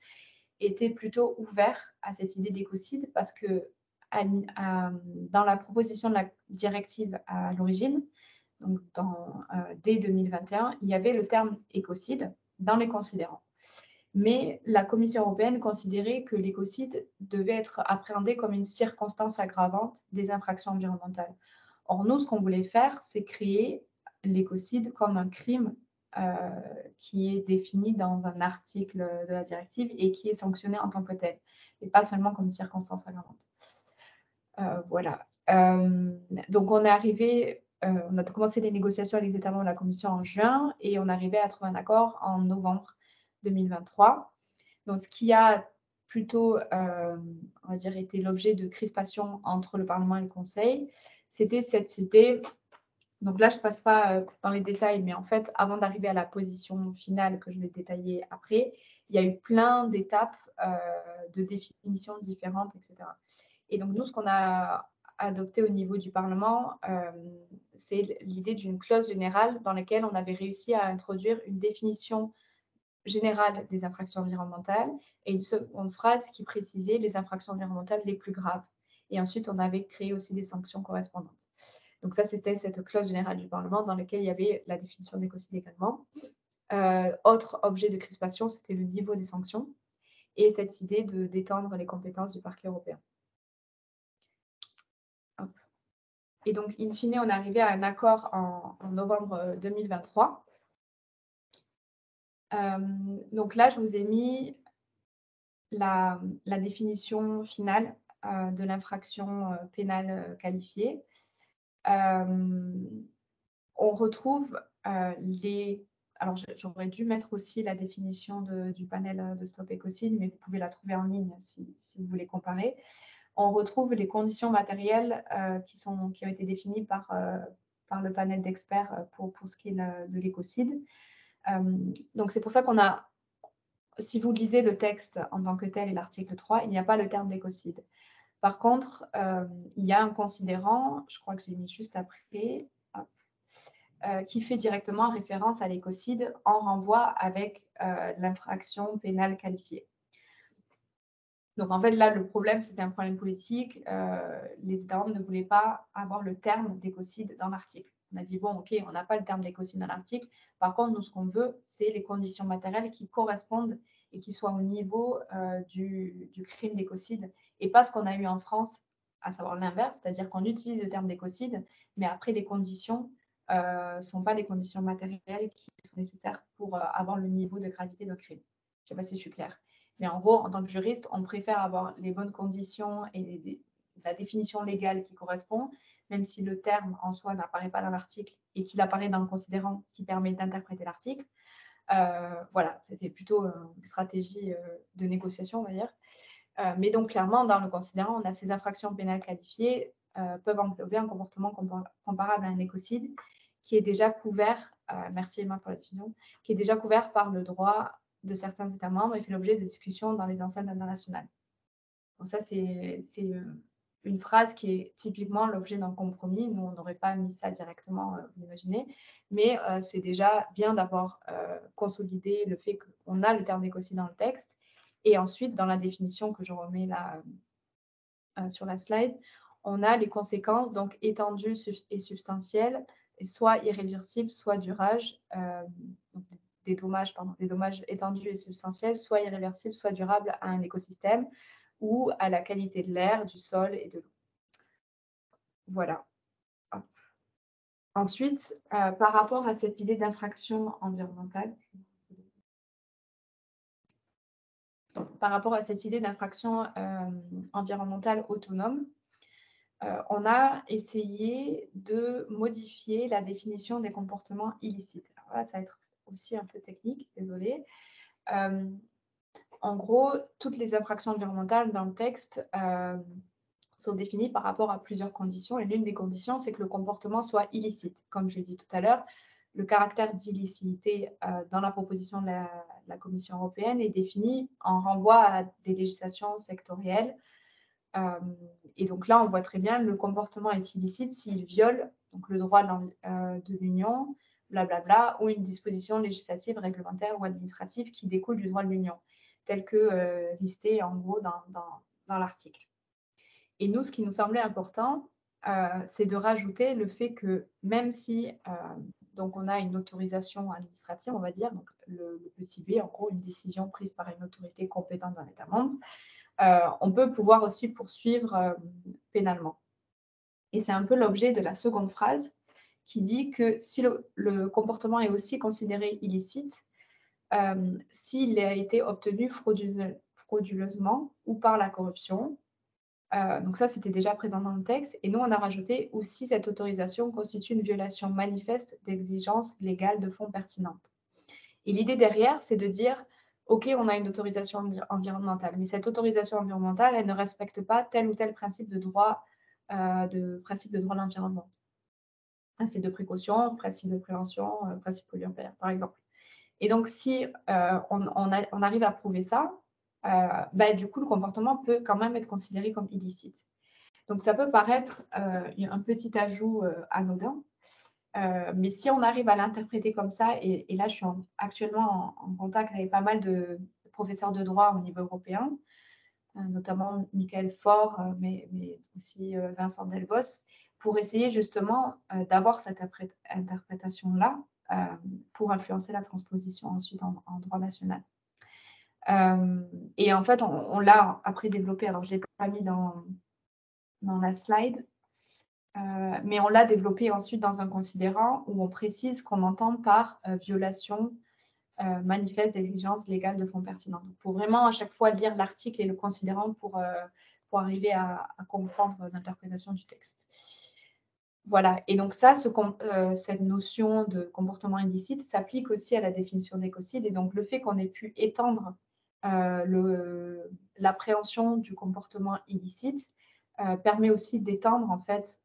était plutôt ouvert à cette idée d'écocide parce que dans la proposition de la directive à l'origine, donc dès 2021, il y avait le terme écocide dans les considérants. Mais la Commission européenne considérait que l'écocide devait être appréhendé comme une circonstance aggravante des infractions environnementales. Or, nous, ce qu'on voulait faire, c'est créer l'écocide comme un crime qui est défini dans un article de la directive et qui est sanctionné en tant que tel, et pas seulement comme une circonstance aggravante. Voilà. Donc, on a commencé les négociations avec les États membres de la Commission en juin et on arrivait à trouver un accord en novembre 2023. Donc, ce qui a plutôt, on va dire, été l'objet de crispations entre le Parlement et le Conseil, c'était cette idée. Donc là, je ne passe pas dans les détails, mais en fait, avant d'arriver à la position finale que je vais détailler après, il y a eu plein d'étapes de définitions différentes, etc. Et donc, nous, ce qu'on a adopté au niveau du Parlement, c'est l'idée d'une clause générale dans laquelle on avait réussi à introduire une définition générale des infractions environnementales et une seconde phrase qui précisait les infractions environnementales les plus graves. Et ensuite, on avait créé aussi des sanctions correspondantes. Donc ça, c'était cette clause générale du Parlement dans laquelle il y avait la définition d'écocide également. Autre objet de crispation, c'était le niveau des sanctions et cette idée d'étendre les compétences du parquet européen. Hop. Et donc, in fine, on est arrivé à un accord en novembre 2023. Donc là, je vous ai mis la définition finale de l'infraction pénale qualifiée. On retrouve les... Alors, j'aurais dû mettre aussi la définition du panel de Stop Écocide, mais vous pouvez la trouver en ligne si vous voulez comparer. On retrouve les conditions matérielles qui ont été définies par le panel d'experts pour ce qui est de l'écocide. Donc, c'est pour ça qu'on a... Si vous lisez le texte en tant que tel et l'article 3, il n'y a pas le terme d'écocide. Par contre, il y a un considérant, je crois que j'ai mis juste après, qui fait directement référence à l'écocide en renvoi avec l'infraction pénale qualifiée. Donc en fait, là, le problème, c'était un problème politique. Les États membres ne voulaient pas avoir le terme d'écocide dans l'article. On a dit, bon, OK, on n'a pas le terme d'écocide dans l'article. Par contre, nous, ce qu'on veut, c'est les conditions matérielles qui correspondent et qui soient au niveau du crime d'écocide et pas ce qu'on a eu en France, à savoir l'inverse, c'est-à-dire qu'on utilise le terme d'écocide, mais après, les conditions ne sont pas les conditions matérielles qui sont nécessaires pour avoir le niveau de gravité d'un crime. Je ne sais pas si je suis claire. Mais en gros, en tant que juriste, on préfère avoir les bonnes conditions et la définition légale qui correspond, même si le terme en soi n'apparaît pas dans l'article et qu'il apparaît dans le considérant qui permet d'interpréter l'article. Voilà, c'était plutôt une stratégie de négociation, on va dire. Mais donc, clairement, dans le considérant, on a ces infractions pénales qualifiées peuvent englober un comportement comparable à un écocide qui est déjà couvert, merci Emma pour la diffusion, qui est déjà couvert par le droit de certains États membres et fait l'objet de discussions dans les enceintes internationales. Donc ça, c'est une phrase qui est typiquement l'objet d'un compromis. Nous, on n'aurait pas mis ça directement, vous imaginez, mais c'est déjà bien d'avoir consolidé le fait qu'on a le terme d'écocide dans le texte. Et ensuite, dans la définition que je remets là sur la slide, on a les conséquences donc étendues et substantielles, soit irréversibles, soit durables, donc des dommages étendus et substantiels, soit irréversibles, soit durables à un écosystème ou à la qualité de l'air, du sol et de l'eau. Voilà. Hop. Ensuite, par rapport à cette idée d'infraction environnementale, autonome, on a essayé de modifier la définition des comportements illicites. Alors là, ça va être aussi un peu technique, désolée. En gros, toutes les infractions environnementales dans le texte sont définies par rapport à plusieurs conditions. Et l'une des conditions, c'est que le comportement soit illicite. Comme je l'ai dit tout à l'heure, le caractère d'illicité dans la proposition de la Commission européenne est défini en renvoi à des législations sectorielles. Et donc là, on voit très bien le comportement est illicite s'il viole donc, le droit de l'Union, blablabla, ou une disposition législative, réglementaire ou administrative qui découle du droit de l'Union, tel que listé en gros dans l'article. Et nous, ce qui nous semblait important, c'est de rajouter le fait que même si donc on a une autorisation administrative, on va dire, donc le petit b, en gros, une décision prise par une autorité compétente d'un État membre, on peut pouvoir aussi poursuivre pénalement. Et c'est un peu l'objet de la seconde phrase qui dit que si le comportement est aussi considéré illicite, s'il a été obtenu frauduleusement ou par la corruption. Donc ça, c'était déjà présent dans le texte. Et nous, on a rajouté « ou si cette autorisation constitue une violation manifeste d'exigences légales de fond pertinentes ». Et l'idée derrière, c'est de dire OK, on a une autorisation environnementale, mais cette autorisation environnementale, elle ne respecte pas tel ou tel principe de droit, de l'environnement. Principe de précaution, principe de prévention, principe pollueur-payeur, par exemple. Et donc si, on arrive à prouver ça, bah, du coup, le comportement peut quand même être considéré comme illicite. Donc ça peut paraître, un petit ajout, anodin, mais si on arrive à l'interpréter comme ça et là je suis actuellement en contact avec pas mal de professeurs de droit au niveau européen, notamment Michael Faure, mais aussi, Vincent Delbos, pour essayer justement, d'avoir cette interprétation-là, pour influencer la transposition ensuite en droit national. Et en fait, on l'a après développé, alors je ne l'ai pas mis dans la slide, mais on l'a développé ensuite dans un considérant où on précise qu'on entend par, violation manifeste d'exigences légales de fonds pertinents. Donc, il faut vraiment à chaque fois lire l'article et le considérant pour arriver à comprendre l'interprétation du texte. Voilà, et donc ça, cette notion de comportement illicite s'applique aussi à la définition d'écocide, et donc le fait qu'on ait pu étendre l'appréhension du comportement illicite permet aussi d'étendre en fait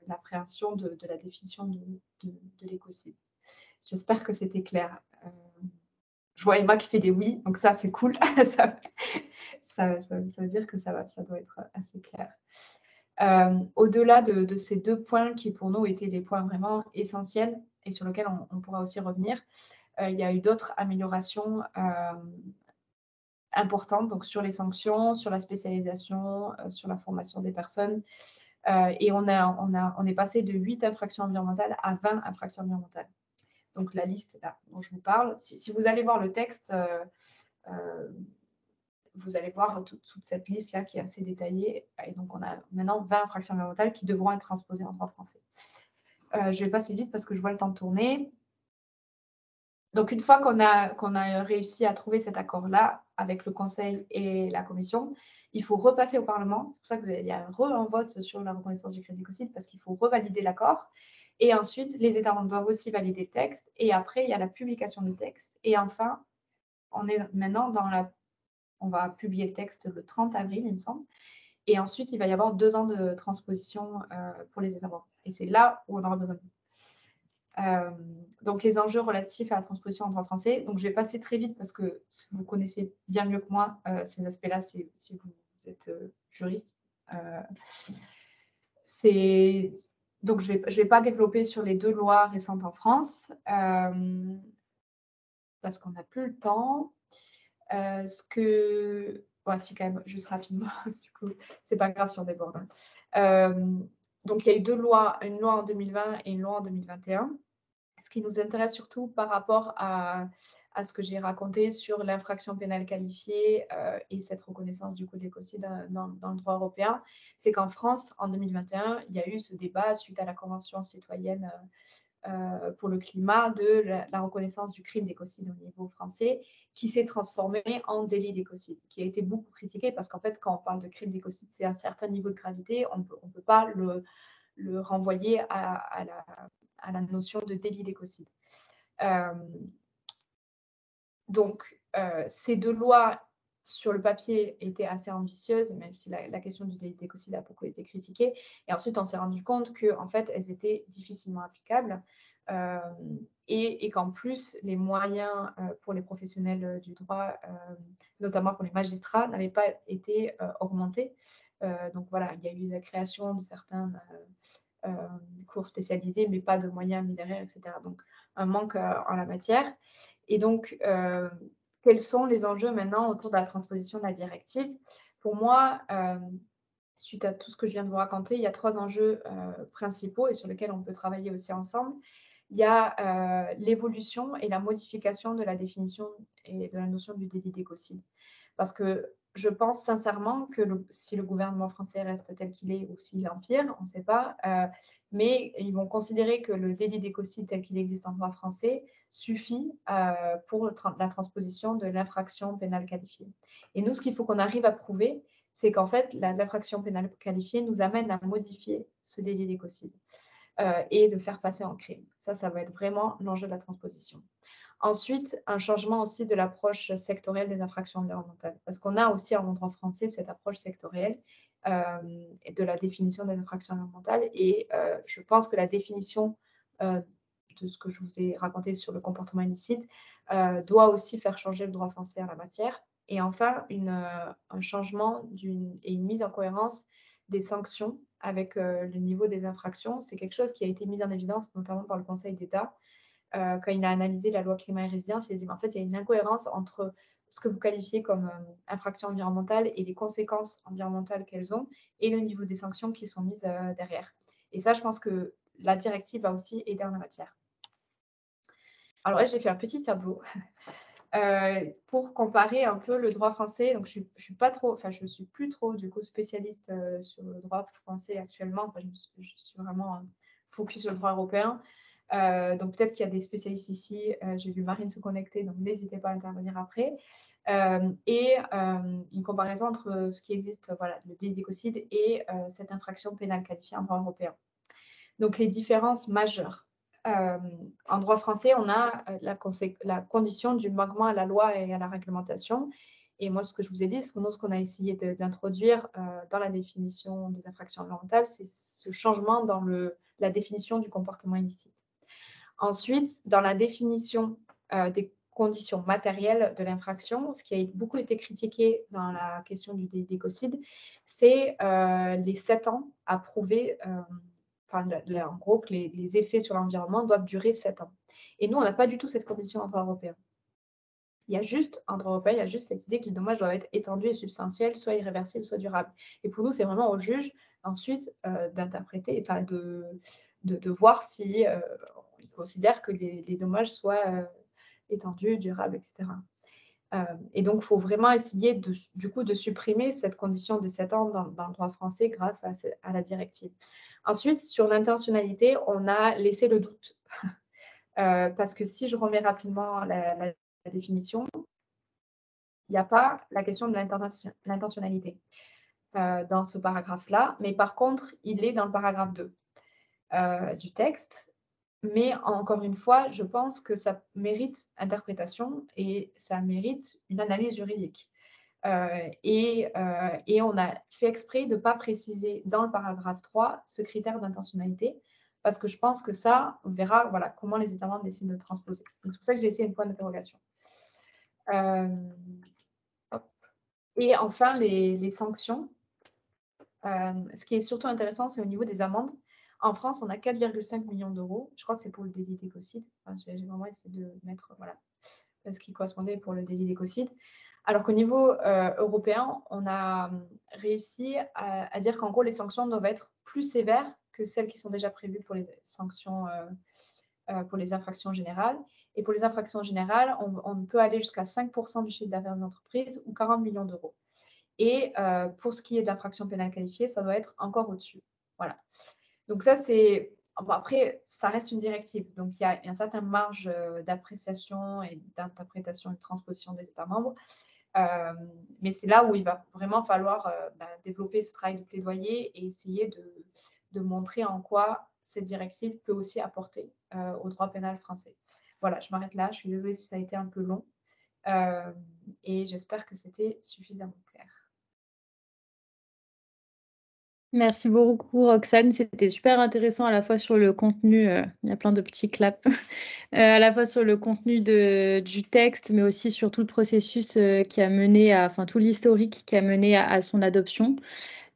l'appréhension de la définition de l'écocide. J'espère que c'était clair. Je vois Emma qui fait des oui, donc ça, c'est cool. ça veut dire que ça doit être assez clair. Au-delà de ces 2 points qui, pour nous, étaient des points vraiment essentiels et sur lesquels on pourra aussi revenir, il y a eu d'autres améliorations importantes, donc sur les sanctions, sur la spécialisation, sur la formation des personnes. Et on est passé de 8 infractions environnementales à 20 infractions environnementales. Donc la liste là dont je vous parle, si vous allez voir le texte, vous allez voir toute cette liste-là qui est assez détaillée. Et donc, on a maintenant 20 infractions environnementales qui devront être transposées en droit français. Je vais passer vite parce que je vois le temps tourner. Donc, une fois qu'on a réussi à trouver cet accord-là avec le Conseil et la Commission, il faut repasser au Parlement. C'est pour ça qu'il y a un vote sur la reconnaissance du crime d'écocide, parce qu'il faut revalider l'accord. Et ensuite, les États membres doivent aussi valider le texte. Et après, il y a la publication du texte. Et enfin, on est maintenant on va publier le texte le 30 avril, il me semble. Et ensuite, il va y avoir 2 ans de transposition pour les États membres. Et c'est là où on aura besoin de nous. Donc, les enjeux relatifs à la transposition en droit français. Donc, je vais passer très vite parce que vous connaissez bien mieux que moi ces aspects-là si vous êtes juriste. Donc, je vais pas développer sur les 2 lois récentes en France parce qu'on n'a plus le temps. Voici quand même, juste rapidement, du coup, c'est pas grave si on déborde. Donc, il y a eu 2 lois, une loi en 2020 et une loi en 2021. Ce qui nous intéresse surtout par rapport à ce que j'ai raconté sur l'infraction pénale qualifiée et cette reconnaissance du coup d'écocide dans le droit européen, c'est qu'en France, en 2021, il y a eu ce débat suite à la Convention citoyenne pour le climat de la reconnaissance du crime d'écocide au niveau français, qui s'est transformé en délit d'écocide, qui a été beaucoup critiqué parce qu'en fait, quand on parle de crime d'écocide, c'est un certain niveau de gravité, on peut pas le renvoyer à la notion de délit d'écocide. Donc, ces 2 lois, sur le papier, étaient assez ambitieuses, même si la question du délit d'écocide a beaucoup été critiquée. Et ensuite, on s'est rendu compte qu'en fait, elles étaient difficilement applicables et qu'en plus, les moyens pour les professionnels du droit, notamment pour les magistrats, n'avaient pas été augmentés. Donc voilà, il y a eu la création de certains cours spécialisés, mais pas de moyens minéraires, etc. Donc, un manque en la matière. Et donc, quels sont les enjeux maintenant autour de la transposition de la directive? Pour moi, suite à tout ce que je viens de vous raconter, il y a 3 enjeux principaux et sur lesquels on peut travailler aussi ensemble. Il y a l'évolution et la modification de la définition et de la notion du délit d'écocide. Parce que je pense sincèrement que si le gouvernement français reste tel qu'il est ou s'il empire, on ne sait pas, mais ils vont considérer que le délit d'écocide tel qu'il existe en droit français suffit pour la transposition de l'infraction pénale qualifiée. Et nous, ce qu'il faut qu'on arrive à prouver, c'est qu'en fait, l'infraction pénale qualifiée nous amène à modifier ce délit d'écocide. et de faire passer en crime. Ça va être vraiment l'enjeu de la transposition. Ensuite, un changement aussi de l'approche sectorielle des infractions environnementales, parce qu'on a aussi en droit français cette approche sectorielle de la définition des infractions environnementales, et je pense que la définition de ce que je vous ai raconté sur le comportement illicite doit aussi faire changer le droit français en la matière. Et enfin, un changement et une mise en cohérence des sanctions avec le niveau des infractions. C'est quelque chose qui a été mis en évidence notamment par le Conseil d'État quand il a analysé la loi climat et résilience. Il a dit, mais en fait, il y a une incohérence entre ce que vous qualifiez comme infraction environnementale et les conséquences environnementales qu'elles ont, et le niveau des sanctions qui sont mises derrière. Et ça, je pense que la directive va aussi aider en la matière. Alors là, j'ai fait un petit tableau pour comparer un peu le droit français. Donc, je suis plus trop du coup spécialiste sur le droit français actuellement. Enfin, je suis vraiment focus sur le droit européen. Donc, peut-être qu'il y a des spécialistes ici. J'ai vu Marine se connecter, donc n'hésitez pas à intervenir après. Et une comparaison entre ce qui existe, voilà, le délit d'écocide et cette infraction pénale qualifiée en droit européen. Donc, les différences majeures. En droit français, on a la condition du manquement à la loi et à la réglementation. Et moi, ce que je vous ai dit, ce qu'on a essayé d'introduire dans la définition des infractions environnementales, c'est ce changement dans la définition du comportement illicite. Ensuite, dans la définition des conditions matérielles de l'infraction, ce qui a beaucoup été critiqué dans la question du délit d'écocide, c'est les 7 ans à prouver, en gros, que les effets sur l'environnement doivent durer 7 ans. Et nous, on n'a pas du tout cette condition en droit européen. Il y a juste, en droit européen, il y a juste cette idée que les dommages doivent être étendus et substantiels, soit irréversibles, soit durables. Et pour nous, c'est vraiment au juge ensuite d'interpréter, enfin de voir si il considère que les dommages soient étendus, durables, etc. Et donc, il faut vraiment essayer du coup de supprimer cette condition des 7 ans dans le droit français grâce à la directive. Ensuite, sur l'intentionnalité, on a laissé le doute. Parce que si je remets rapidement la définition, il n'y a pas la question de l'intentionnalité dans ce paragraphe-là, mais par contre, il est dans le paragraphe 2 du texte. Mais encore une fois, je pense que ça mérite interprétation et ça mérite une analyse juridique. Et on a fait exprès de ne pas préciser dans le paragraphe 3 ce critère d'intentionnalité, parce que je pense que ça, on verra voilà, comment les États membres décident de transposer. Donc, c'est pour ça que j'ai laissé une point d'interrogation. Et enfin, les sanctions. Ce qui est surtout intéressant, c'est au niveau des amendes. En France, on a 4,5 millions d'euros. Je crois que c'est pour le délit d'écocide. Enfin, j'ai vraiment essayé de mettre voilà, ce qui correspondait pour le délit d'écocide. Alors qu'au niveau européen, on a réussi à dire qu'en gros, les sanctions doivent être plus sévères que celles qui sont déjà prévues pour les sanctions, pour les infractions générales. Et pour les infractions générales, on peut aller jusqu'à 5% du chiffre d'affaires de l'entreprise ou 40 millions d'euros. Et pour ce qui est de l'infraction pénale qualifiée, ça doit être encore au-dessus. Voilà. Donc ça, c'est... Bon, après, ça reste une directive. Donc, il y a une certaine marge d'appréciation et d'interprétation et de transposition des États membres. Mais c'est là où il va vraiment falloir développer ce travail de plaidoyer et essayer de montrer en quoi cette directive peut aussi apporter au droit pénal français. Voilà, je m'arrête là. Je suis désolée si ça a été un peu long. Et j'espère que c'était suffisamment clair. Merci beaucoup, Roxane. C'était super intéressant à la fois sur le contenu, il y a plein de petits claps, à la fois sur le contenu du texte, mais aussi sur tout le processus qui a mené enfin tout l'historique qui a mené à son adoption.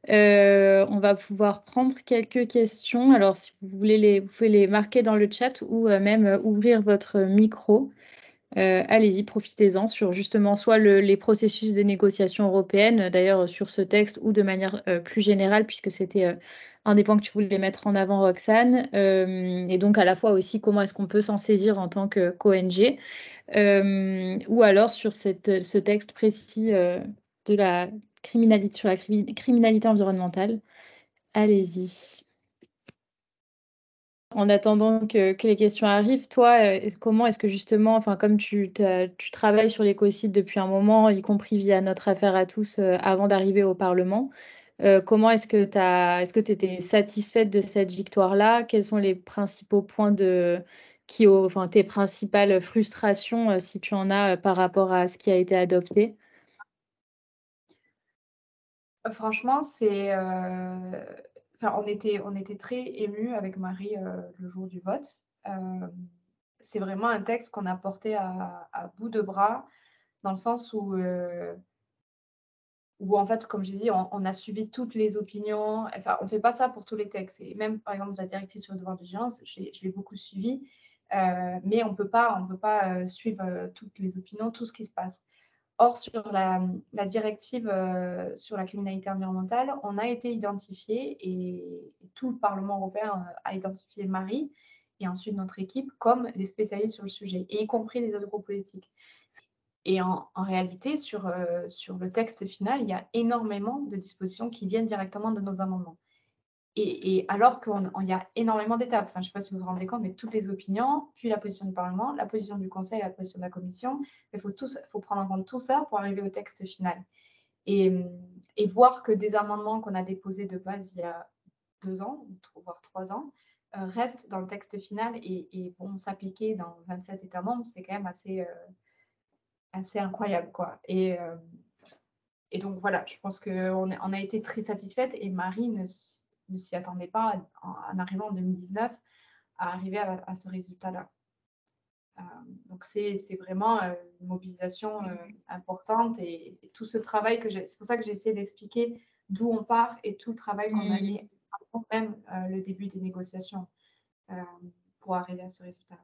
On va pouvoir prendre quelques questions. Alors, si vous voulez vous pouvez les marquer dans le chat ou même ouvrir votre micro. Allez-y, profitez-en sur justement soit les processus de négociation européenne, d'ailleurs sur ce texte, ou de manière plus générale, puisque c'était un des points que tu voulais mettre en avant, Roxane, et donc à la fois aussi comment est-ce qu'on peut s'en saisir en tant qu'ONG, ou alors sur ce texte précis de la criminalité, sur la criminalité environnementale. Allez-y. En attendant que les questions arrivent, toi, comment est-ce que justement, enfin, comme tu travailles sur l'écocide depuis un moment, y compris via notre affaire à tous, avant d'arriver au Parlement, Comment est-ce que tu étais satisfaite de cette victoire-là? Quels sont les principaux points enfin, tes principales frustrations, si tu en as, par rapport à ce qui a été adopté? Franchement, enfin, on était très émus avec Marie le jour du vote. C'est vraiment un texte qu'on a porté à bout de bras, dans le sens où en fait, comme j'ai dit, on a suivi toutes les opinions. Enfin, on ne fait pas ça pour tous les textes. Et même, par exemple, la directive sur le devoir de vigilance, je l'ai beaucoup suivi. Mais on peut pas suivre toutes les opinions, tout ce qui se passe. Or, sur la directive sur la criminalité environnementale, on a été identifié et tout le Parlement européen a identifié Marie et ensuite notre équipe comme les spécialistes sur le sujet, et y compris les autres groupes politiques. Et en réalité, sur le texte final, il y a énormément de dispositions qui viennent directement de nos amendements. Et alors qu'il y a énormément d'étapes, enfin, je ne sais pas si vous vous rendez compte, mais toutes les opinions, puis la position du Parlement, la position du Conseil, la position de la Commission, il faut prendre en compte tout ça pour arriver au texte final. Et voir que des amendements qu'on a déposés de base il y a 2 ans, voire 3 ans, restent dans le texte final et vont s'appliquer dans 27 États membres, c'est quand même assez incroyable, quoi. Et donc voilà, je pense qu'on a été très satisfaite, et Marie ne s'y attendait pas en arrivant en 2019 à arriver à ce résultat-là. Donc c'est vraiment une mobilisation importante, et tout ce travail c'est pour ça que j'ai essayé d'expliquer d'où on part et tout le travail qu'on a mis avant même le début des négociations pour arriver à ce résultat-là.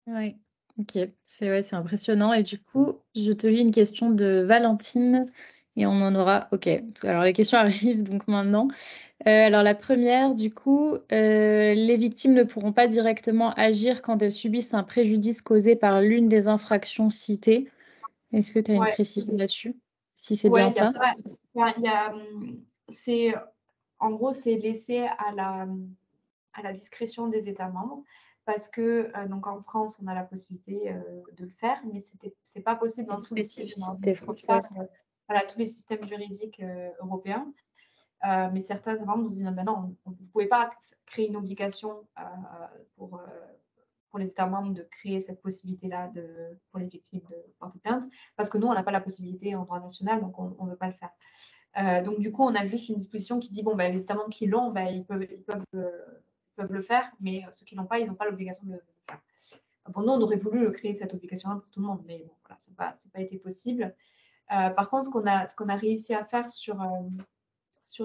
Oui, OK. C'est impressionnant, et du coup, je te lis une question de Valentine et on en aura OK. Alors les questions arrivent donc maintenant. Alors la première, du coup, les victimes ne pourront pas directement agir quand elles subissent un préjudice causé par l'une des infractions citées. Est-ce que tu as une Ouais, précision là-dessus? Si c'est bien ouais, ça? en gros, c'est laissé à la discrétion des États membres, parce que donc en France, on a la possibilité de le faire, mais c'est pas possible dans Une tous les systèmes, spécificité voilà, française. tous les systèmes juridiques européens. Mais certains États membres nous disent ben non, vous ne pouvez pas créer une obligation pour, euh, pour les États membres de créer cette possibilité-là pour les victimes de porter plainte, parce que nous, on n'a pas la possibilité en droit national, donc on ne veut pas le faire. Donc du coup, on a juste une disposition qui dit bon, ben, les États membres qui l'ont, ben, ils peuvent le faire, mais ceux qui l'ont pas, ils n'ont pas l'obligation de le faire. Bon, nous, on aurait voulu créer cette obligation-là pour tout le monde, mais bon, voilà, ça n'a pas été possible. Par contre, ce qu'on a réussi à faire sur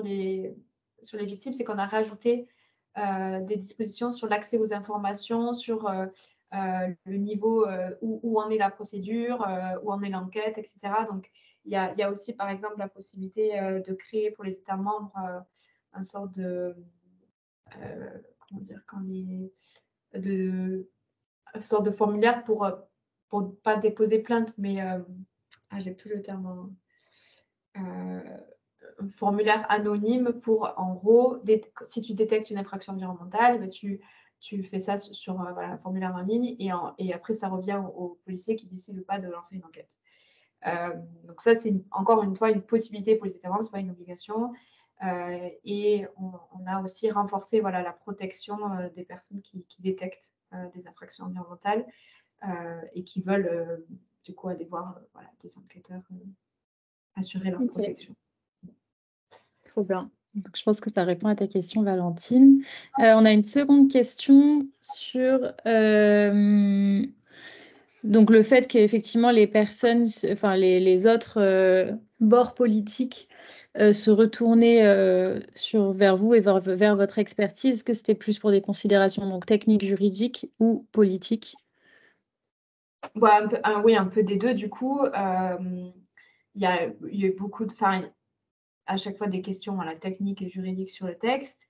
les victimes, c'est qu'on a rajouté des dispositions sur l'accès aux informations, sur le niveau où en est la procédure, où en est l'enquête, etc. Donc, il y a aussi, par exemple, la possibilité de créer pour les États membres une sorte comment dire, une sorte de formulaire pour pas déposer plainte, mais j'ai plus le terme. Un formulaire anonyme pour, en gros, si tu détectes une infraction environnementale, ben tu fais ça sur voilà, un formulaire en ligne, et après, ça revient au policier qui décide ou pas de lancer une enquête. Donc ça, c'est encore une fois une possibilité pour les États membres, ce n'est pas une obligation. Et on a aussi renforcé voilà, la protection des personnes qui détectent des infractions environnementales et qui veulent du coup aller voir voilà, des enquêteurs assurer leur OK, protection. trop bien. Donc je pense que ça répond à ta question, Valentine. On a une seconde question sur, donc le fait qu'effectivement les personnes, enfin les autres bords politiques se retournaient vers vous et vers votre expertise. Est-ce que c'était plus pour des considérations donc techniques, juridiques ou politiques? Ouais, oui, un peu des deux. Du coup, il y a eu beaucoup à chaque fois des questions techniques et juridiques sur le texte.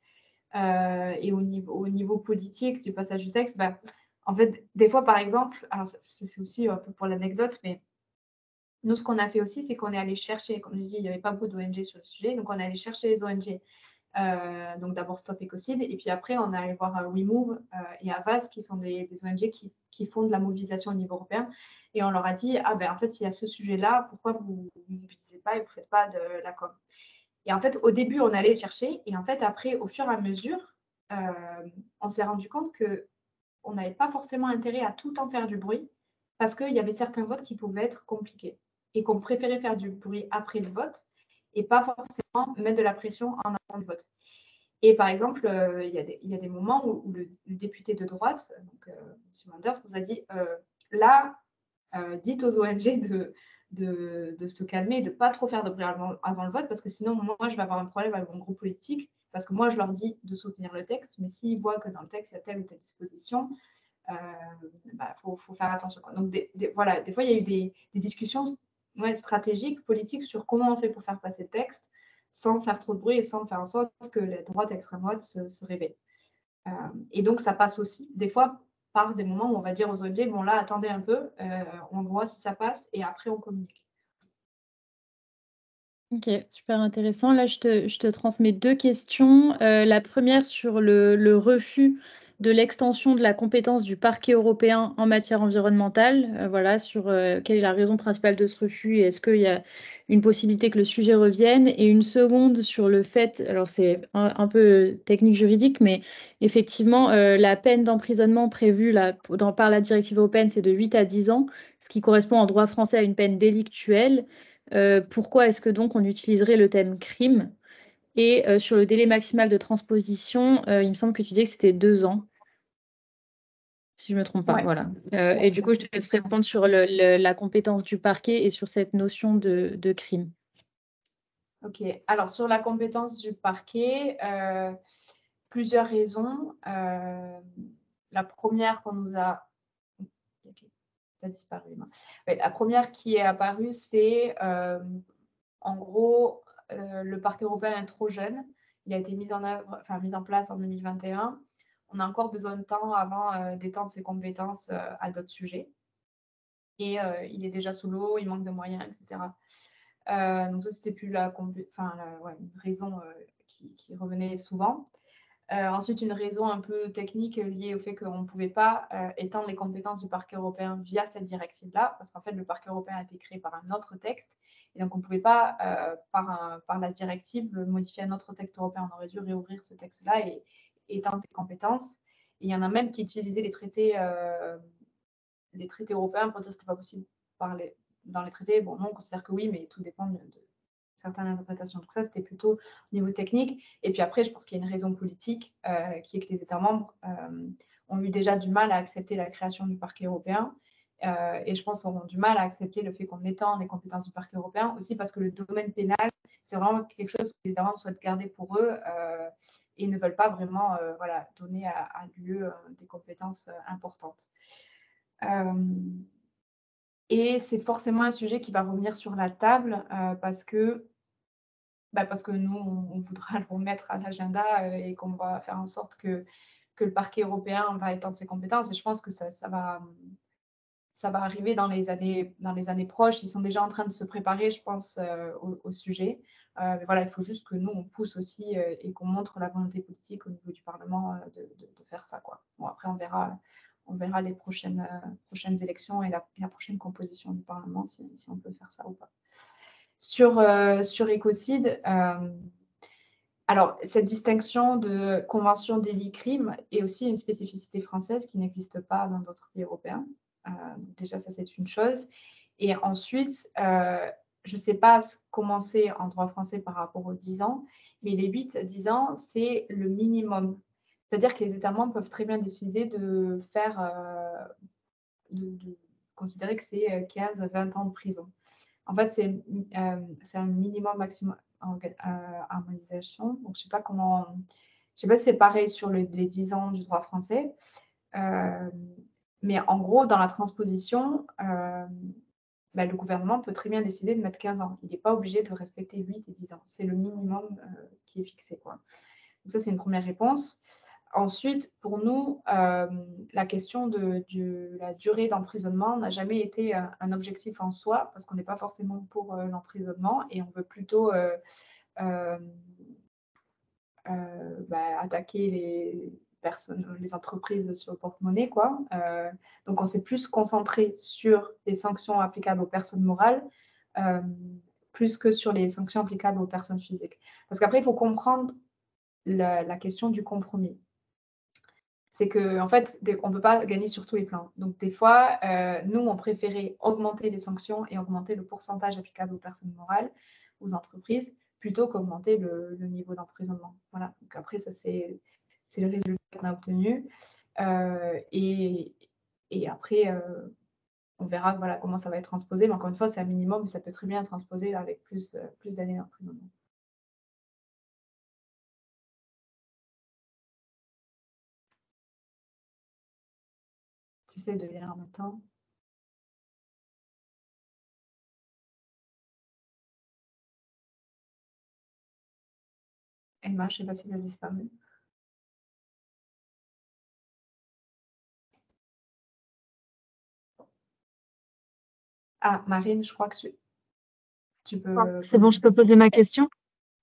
Et au niveau politique du passage du texte, en fait, des fois, par exemple, alors c'est aussi un peu pour l'anecdote, mais nous, ce qu'on a fait aussi, c'est qu'on est allé chercher, comme je dis, il n'y avait pas beaucoup d'ONG sur le sujet, donc on est allé chercher les ONG. Donc d'abord Stop Écocide, et puis après on est allé voir WeMove et Avaz, qui sont des ONG qui font de la mobilisation au niveau européen, et on leur a dit en fait il y a ce sujet-là, pourquoi vous ne mobilisez pas et vous ne faites pas de la com. Et en fait, au début, on allait chercher. Et en fait, après, au fur et à mesure, on s'est rendu compte qu'on n'avait pas forcément intérêt à tout le temps faire du bruit parce qu'il y avait certains votes qui pouvaient être compliqués et qu'on préférait faire du bruit après le vote et pas forcément mettre de la pression en avant du vote. Et par exemple, il y a des moments où le député de droite, donc M. Manders, nous a dit là, dites aux ONG de se calmer, de ne pas trop faire de bruit avant le vote, parce que sinon, moi, je vais avoir un problème avec mon groupe politique, parce que moi, je leur dis de soutenir le texte, mais s'ils voient que dans le texte, il y a telle ou telle disposition, faut faire attention, quoi. Donc, voilà, des fois, il y a eu des discussions stratégiques, politiques, sur comment on fait pour faire passer le texte, sans faire trop de bruit et sans faire en sorte que la droite et l'extrême droite se réveillent. Et donc, ça passe aussi, des fois, par des moments où on va dire aux ONG, bon là, attendez un peu, on voit si ça passe et après on communique. Ok, super intéressant. Là, je te transmets 2 questions. La première sur le refus de l'extension de la compétence du parquet européen en matière environnementale. Voilà, sur quelle est la raison principale de ce refus et est-ce qu'il y a une possibilité que le sujet revienne. Et une seconde sur le fait, alors c'est un peu technique juridique, mais effectivement, la peine d'emprisonnement prévue là, par la directive européenne, c'est de 8 à 10 ans, ce qui correspond en droit français à une peine délictuelle. Pourquoi est-ce que donc on utiliserait le thème crime? Et sur le délai maximal de transposition, il me semble que tu disais que c'était 2 ans, si je ne me trompe pas. Ouais. Voilà. Et du coup, je te laisse répondre sur la compétence du parquet et sur cette notion de crime. Ok. Alors, sur la compétence du parquet, plusieurs raisons. La première qu'on nous a... Ça a disparu. Ouais, la première qui est apparue, c'est en gros, le parquet européen est trop jeune. Il a été mis en place en 2021. On a encore besoin de temps avant d'étendre ses compétences à d'autres sujets. Et il est déjà sous l'eau, il manque de moyens, etc. Donc ça, c'était plus une raison qui revenait souvent. Ensuite, une raison un peu technique liée au fait qu'on ne pouvait pas étendre les compétences du parquet européen via cette directive-là, parce qu'en fait, le parquet européen a été créé par un autre texte, et donc on ne pouvait pas, par la directive, modifier un autre texte européen. On aurait dû réouvrir ce texte-là et étendre ses compétences. Et il y en a même qui utilisaient les traités européens pour dire que ce n'était pas possible dans les traités. Bon, non, on considère que oui, mais tout dépend de certaines interprétations. Donc ça, c'était plutôt au niveau technique. Et puis après, je pense qu'il y a une raison politique, qui est que les États membres ont eu déjà du mal à accepter la création du parquet européen. Et je pense auront du mal à accepter le fait qu'on étende les compétences du parquet européen, aussi parce que le domaine pénal, c'est vraiment quelque chose que les États membres souhaitent garder pour eux et ne veulent pas vraiment donner à l'UE des compétences importantes. Et c'est forcément un sujet qui va revenir sur la table parce que nous, on voudra le remettre à l'agenda et qu'on va faire en sorte que le parquet européen va étendre ses compétences. Et je pense que ça va arriver dans les années proches. Ils sont déjà en train de se préparer, je pense, au sujet. Mais voilà, il faut juste que nous, on pousse aussi et qu'on montre la volonté politique au niveau du Parlement de faire ça, quoi. Bon, après, on verra les prochaines élections et la prochaine composition du Parlement, si on peut faire ça ou pas. Sur Ecocide, alors, cette distinction de convention délit-crime est aussi une spécificité française qui n'existe pas dans d'autres pays européens. Donc déjà, ça, c'est une chose. Et ensuite, je ne sais pas comment c'est en droit français par rapport aux 10 ans, mais les 8-10 ans, c'est le minimum. C'est-à-dire que les États membres peuvent très bien décider de faire, de considérer que c'est 15-20 ans de prison. En fait, c'est un minimum maximum harmonisation. Donc, je ne sais pas si c'est pareil sur les 10 ans du droit français. Mais en gros, dans la transposition, le gouvernement peut très bien décider de mettre 15 ans. Il n'est pas obligé de respecter 8 et 10 ans. C'est le minimum qui est fixé, quoi. Donc ça, c'est une première réponse. Ensuite, pour nous, la question de la durée d'emprisonnement n'a jamais été un objectif en soi, parce qu'on n'est pas forcément pour l'emprisonnement et on veut plutôt attaquer les entreprises sur le porte-monnaie, quoi. Donc, on s'est plus concentré sur les sanctions applicables aux personnes morales plus que sur les sanctions applicables aux personnes physiques. Parce qu'après, il faut comprendre la question du compromis. C'est qu'en fait, on ne peut pas gagner sur tous les plans. Donc, des fois, nous, on préférait augmenter les sanctions et augmenter le pourcentage applicable aux personnes morales, aux entreprises, plutôt qu'augmenter le niveau d'emprisonnement. Voilà. Donc, après, ça, c'est le résultat qu'on a obtenu. Et après, on verra voilà, comment ça va être transposé. Mais encore une fois, c'est un minimum, mais ça peut très bien être transposé avec plus d'années d'emprisonnement. Tu sais, de lire en même temps. Emma, je ne sais pas si elle a disparu. Ah, Marine, je crois que tu peux. C'est bon, je peux poser ma question?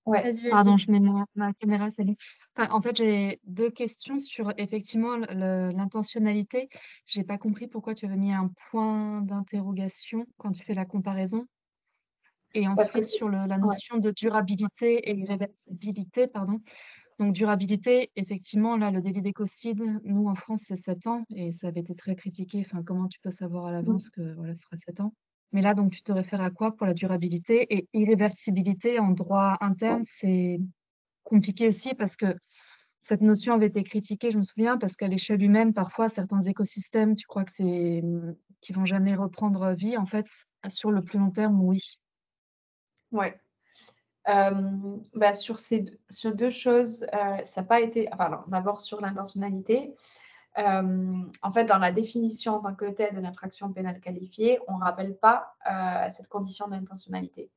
Ouais. Vas-y, Pardon, vas-y. je mets ma caméra, salut. Enfin, en fait, j'ai 2 questions sur effectivement l'intentionnalité. J'ai pas compris pourquoi tu avais mis un point d'interrogation quand tu fais la comparaison. Et Parce que ensuite sur la ouais. notion de durabilité et irréversibilité, pardon. Donc durabilité, effectivement, là, le délit d'écocide, nous en France, c'est 7 ans et ça avait été très critiqué. Enfin, comment tu peux savoir à l'avance que voilà, ce sera 7 ans? Mais là, donc, tu te réfères à quoi pour la durabilité? Et irréversibilité en droit interne, c'est compliqué aussi parce que cette notion avait été critiquée, je me souviens, parce qu'à l'échelle humaine, parfois, certains écosystèmes, tu crois que c'est qui vont jamais reprendre vie, en fait, sur le plus long terme, oui. Ouais. Bah, sur deux choses, ça n'a pas été. Enfin, alors, d'abord sur l'intentionnalité. En fait, dans la définition en tant que telle de l'infraction pénale qualifiée, on ne rappelle pas cette condition d'intentionnalité.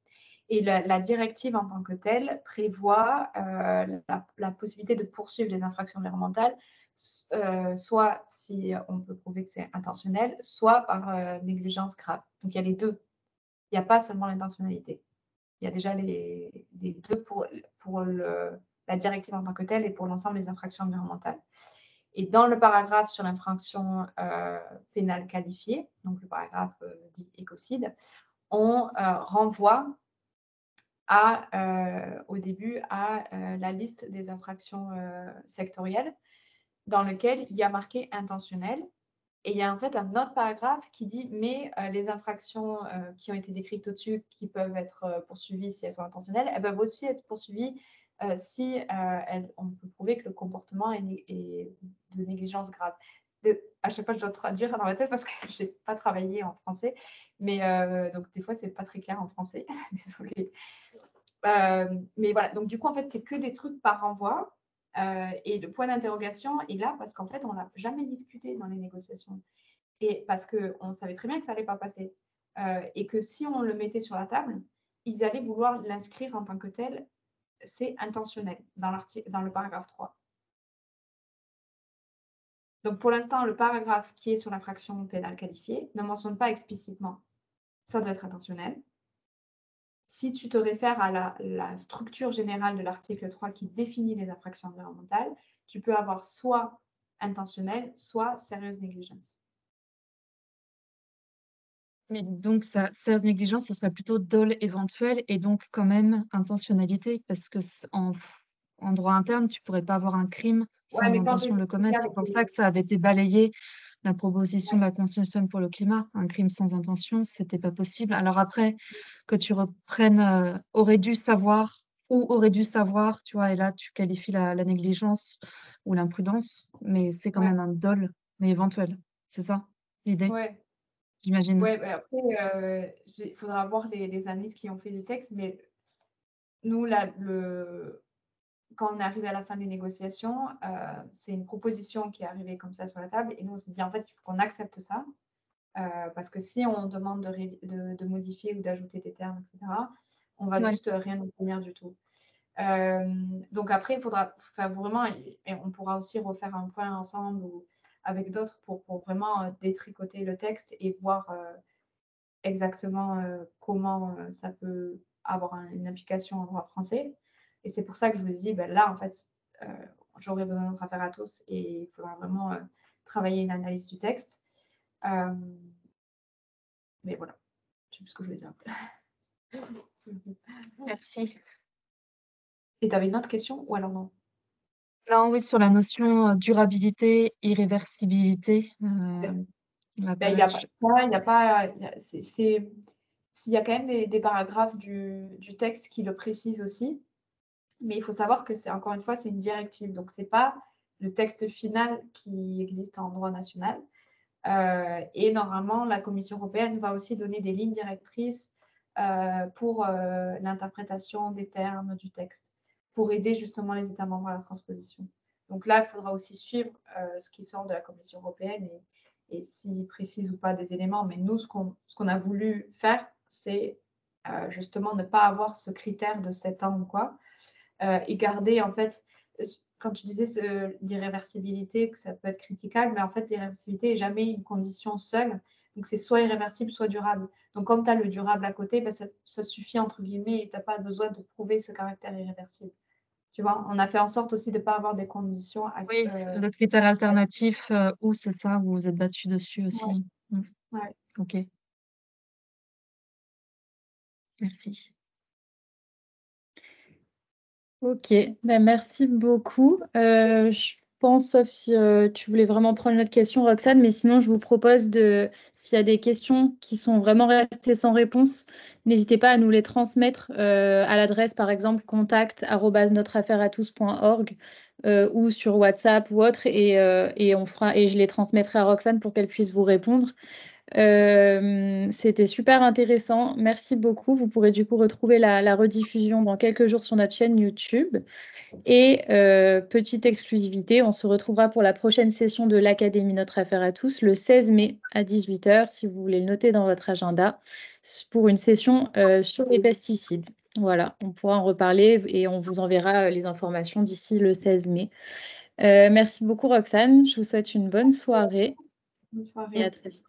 Et la directive en tant que telle prévoit la possibilité de poursuivre les infractions environnementales, soit si on peut prouver que c'est intentionnel, soit par négligence grave. Donc il y a les deux. Il n'y a pas seulement l'intentionnalité. Il y a déjà les deux pour la directive en tant que telle et pour l'ensemble des infractions environnementales. Et dans le paragraphe sur l'infraction pénale qualifiée, donc le paragraphe dit écocide, on renvoie au début à la liste des infractions sectorielles dans lequel il y a marqué intentionnel. Et il y a en fait un autre paragraphe qui dit mais les infractions qui ont été décrites au-dessus, qui peuvent être poursuivies si elles sont intentionnelles, elles peuvent aussi être poursuivies si on peut prouver que le comportement est de négligence grave. À chaque fois, je dois traduire dans ma tête parce que je n'ai pas travaillé en français. Mais donc, des fois, ce n'est pas très clair en français. Désolée. Mais voilà, donc du coup, en fait, c'est que des trucs par renvoi. Et le point d'interrogation est là parce qu'en fait, on ne l'a jamais discuté dans les négociations. Et parce qu'on savait très bien que ça n'allait pas passer. Et que si on le mettait sur la table, ils allaient vouloir l'inscrire en tant que tel. C'est intentionnel dans le paragraphe 3. Donc pour l'instant, le paragraphe qui est sur l'infraction pénale qualifiée ne mentionne pas explicitement ça doit être intentionnel. Si tu te réfères à la structure générale de l'article 3 qui définit les infractions environnementales, tu peux avoir soit intentionnel, soit sérieuse négligence. Mais donc, sérieuse négligence, ce serait plutôt dol éventuel et donc quand même intentionnalité, parce que en droit interne, tu pourrais pas avoir un crime Ouais, sans mais quand intention de le commettre. C'est pour ça que ça avait été balayé, la proposition de la Constitution pour le climat. Un crime sans intention, c'était pas possible. Alors après, que tu reprennes aurait dû savoir ou aurait dû savoir, tu vois, et là, tu qualifies la négligence ou l'imprudence, mais c'est quand même un dol, mais éventuel. C'est ça l'idée, ouais. j'imagine. Ouais, bah après, il faudra voir les analystes qui ont fait du texte, mais nous, là, quand on est arrivé à la fin des négociations, c'est une proposition qui est arrivée comme ça sur la table, et nous, on s'est dit, en fait, il faut qu'on accepte ça, parce que si on demande de modifier ou d'ajouter des termes, etc., on va juste rien obtenir du tout. Donc après, il faudra vraiment, et on pourra aussi refaire un point ensemble ou avec d'autres pour vraiment détricoter le texte et voir exactement comment ça peut avoir une application en droit français. Et c'est pour ça que je vous dis, ben là, en fait, j'aurais besoin de notre affaire à tous et il faudra vraiment travailler une analyse du texte. Mais voilà, je sais plus ce que je voulais dire. Merci. Et tu avais une autre question ou alors non? Non, oui, sur la notion durabilité, irréversibilité, la Ben, il y a pas page. ça, il y a pas, s'il y a quand même des paragraphes du texte qui le précisent aussi, mais il faut savoir que c'est encore une fois, c'est une directive, donc c'est pas le texte final qui existe en droit national. Et normalement, la Commission européenne va aussi donner des lignes directrices pour l'interprétation des termes du texte, pour aider justement les États membres à la transposition. Donc là, il faudra aussi suivre ce qui sort de la Commission européenne et s'ils précisent ou pas des éléments. Mais nous, ce qu'on a voulu faire, c'est justement ne pas avoir ce critère de 7 ans ou quoi, et garder en fait, quand tu disais l'irréversibilité, que ça peut être critiquable, mais en fait, l'irréversibilité n'est jamais une condition seule. Donc, c'est soit irréversible, soit durable. Donc, comme tu as le durable à côté, ben, ça suffit, entre guillemets, et tu n'as pas besoin de prouver ce caractère irréversible. Tu vois, on a fait en sorte aussi de ne pas avoir des conditions. Oui, le critère alternatif, ou c'est ça, vous vous êtes battu dessus aussi. Ouais. Mmh. Ouais. OK. Merci. Ok, ben, merci beaucoup. Je pense, sauf si tu voulais vraiment prendre une autre question, Roxane, mais sinon, je vous propose s'il y a des questions qui sont vraiment restées sans réponse, n'hésitez pas à nous les transmettre à l'adresse, par exemple, contact@notreaffaireatous.org ou sur WhatsApp ou autre, et je les transmettrai à Roxane pour qu'elle puisse vous répondre. C'était super intéressant. Merci beaucoup. Vous pourrez du coup retrouver la rediffusion dans quelques jours sur notre chaîne YouTube. Et petite exclusivité, on se retrouvera pour la prochaine session de l'Académie Notre Affaire à tous le 16 mai à 18 h, si vous voulez le noter dans votre agenda, pour une session sur les pesticides. Voilà, on pourra en reparler et on vous enverra les informations d'ici le 16 mai. Merci beaucoup Roxane, je vous souhaite une bonne soirée Bonne soirée. et à très vite.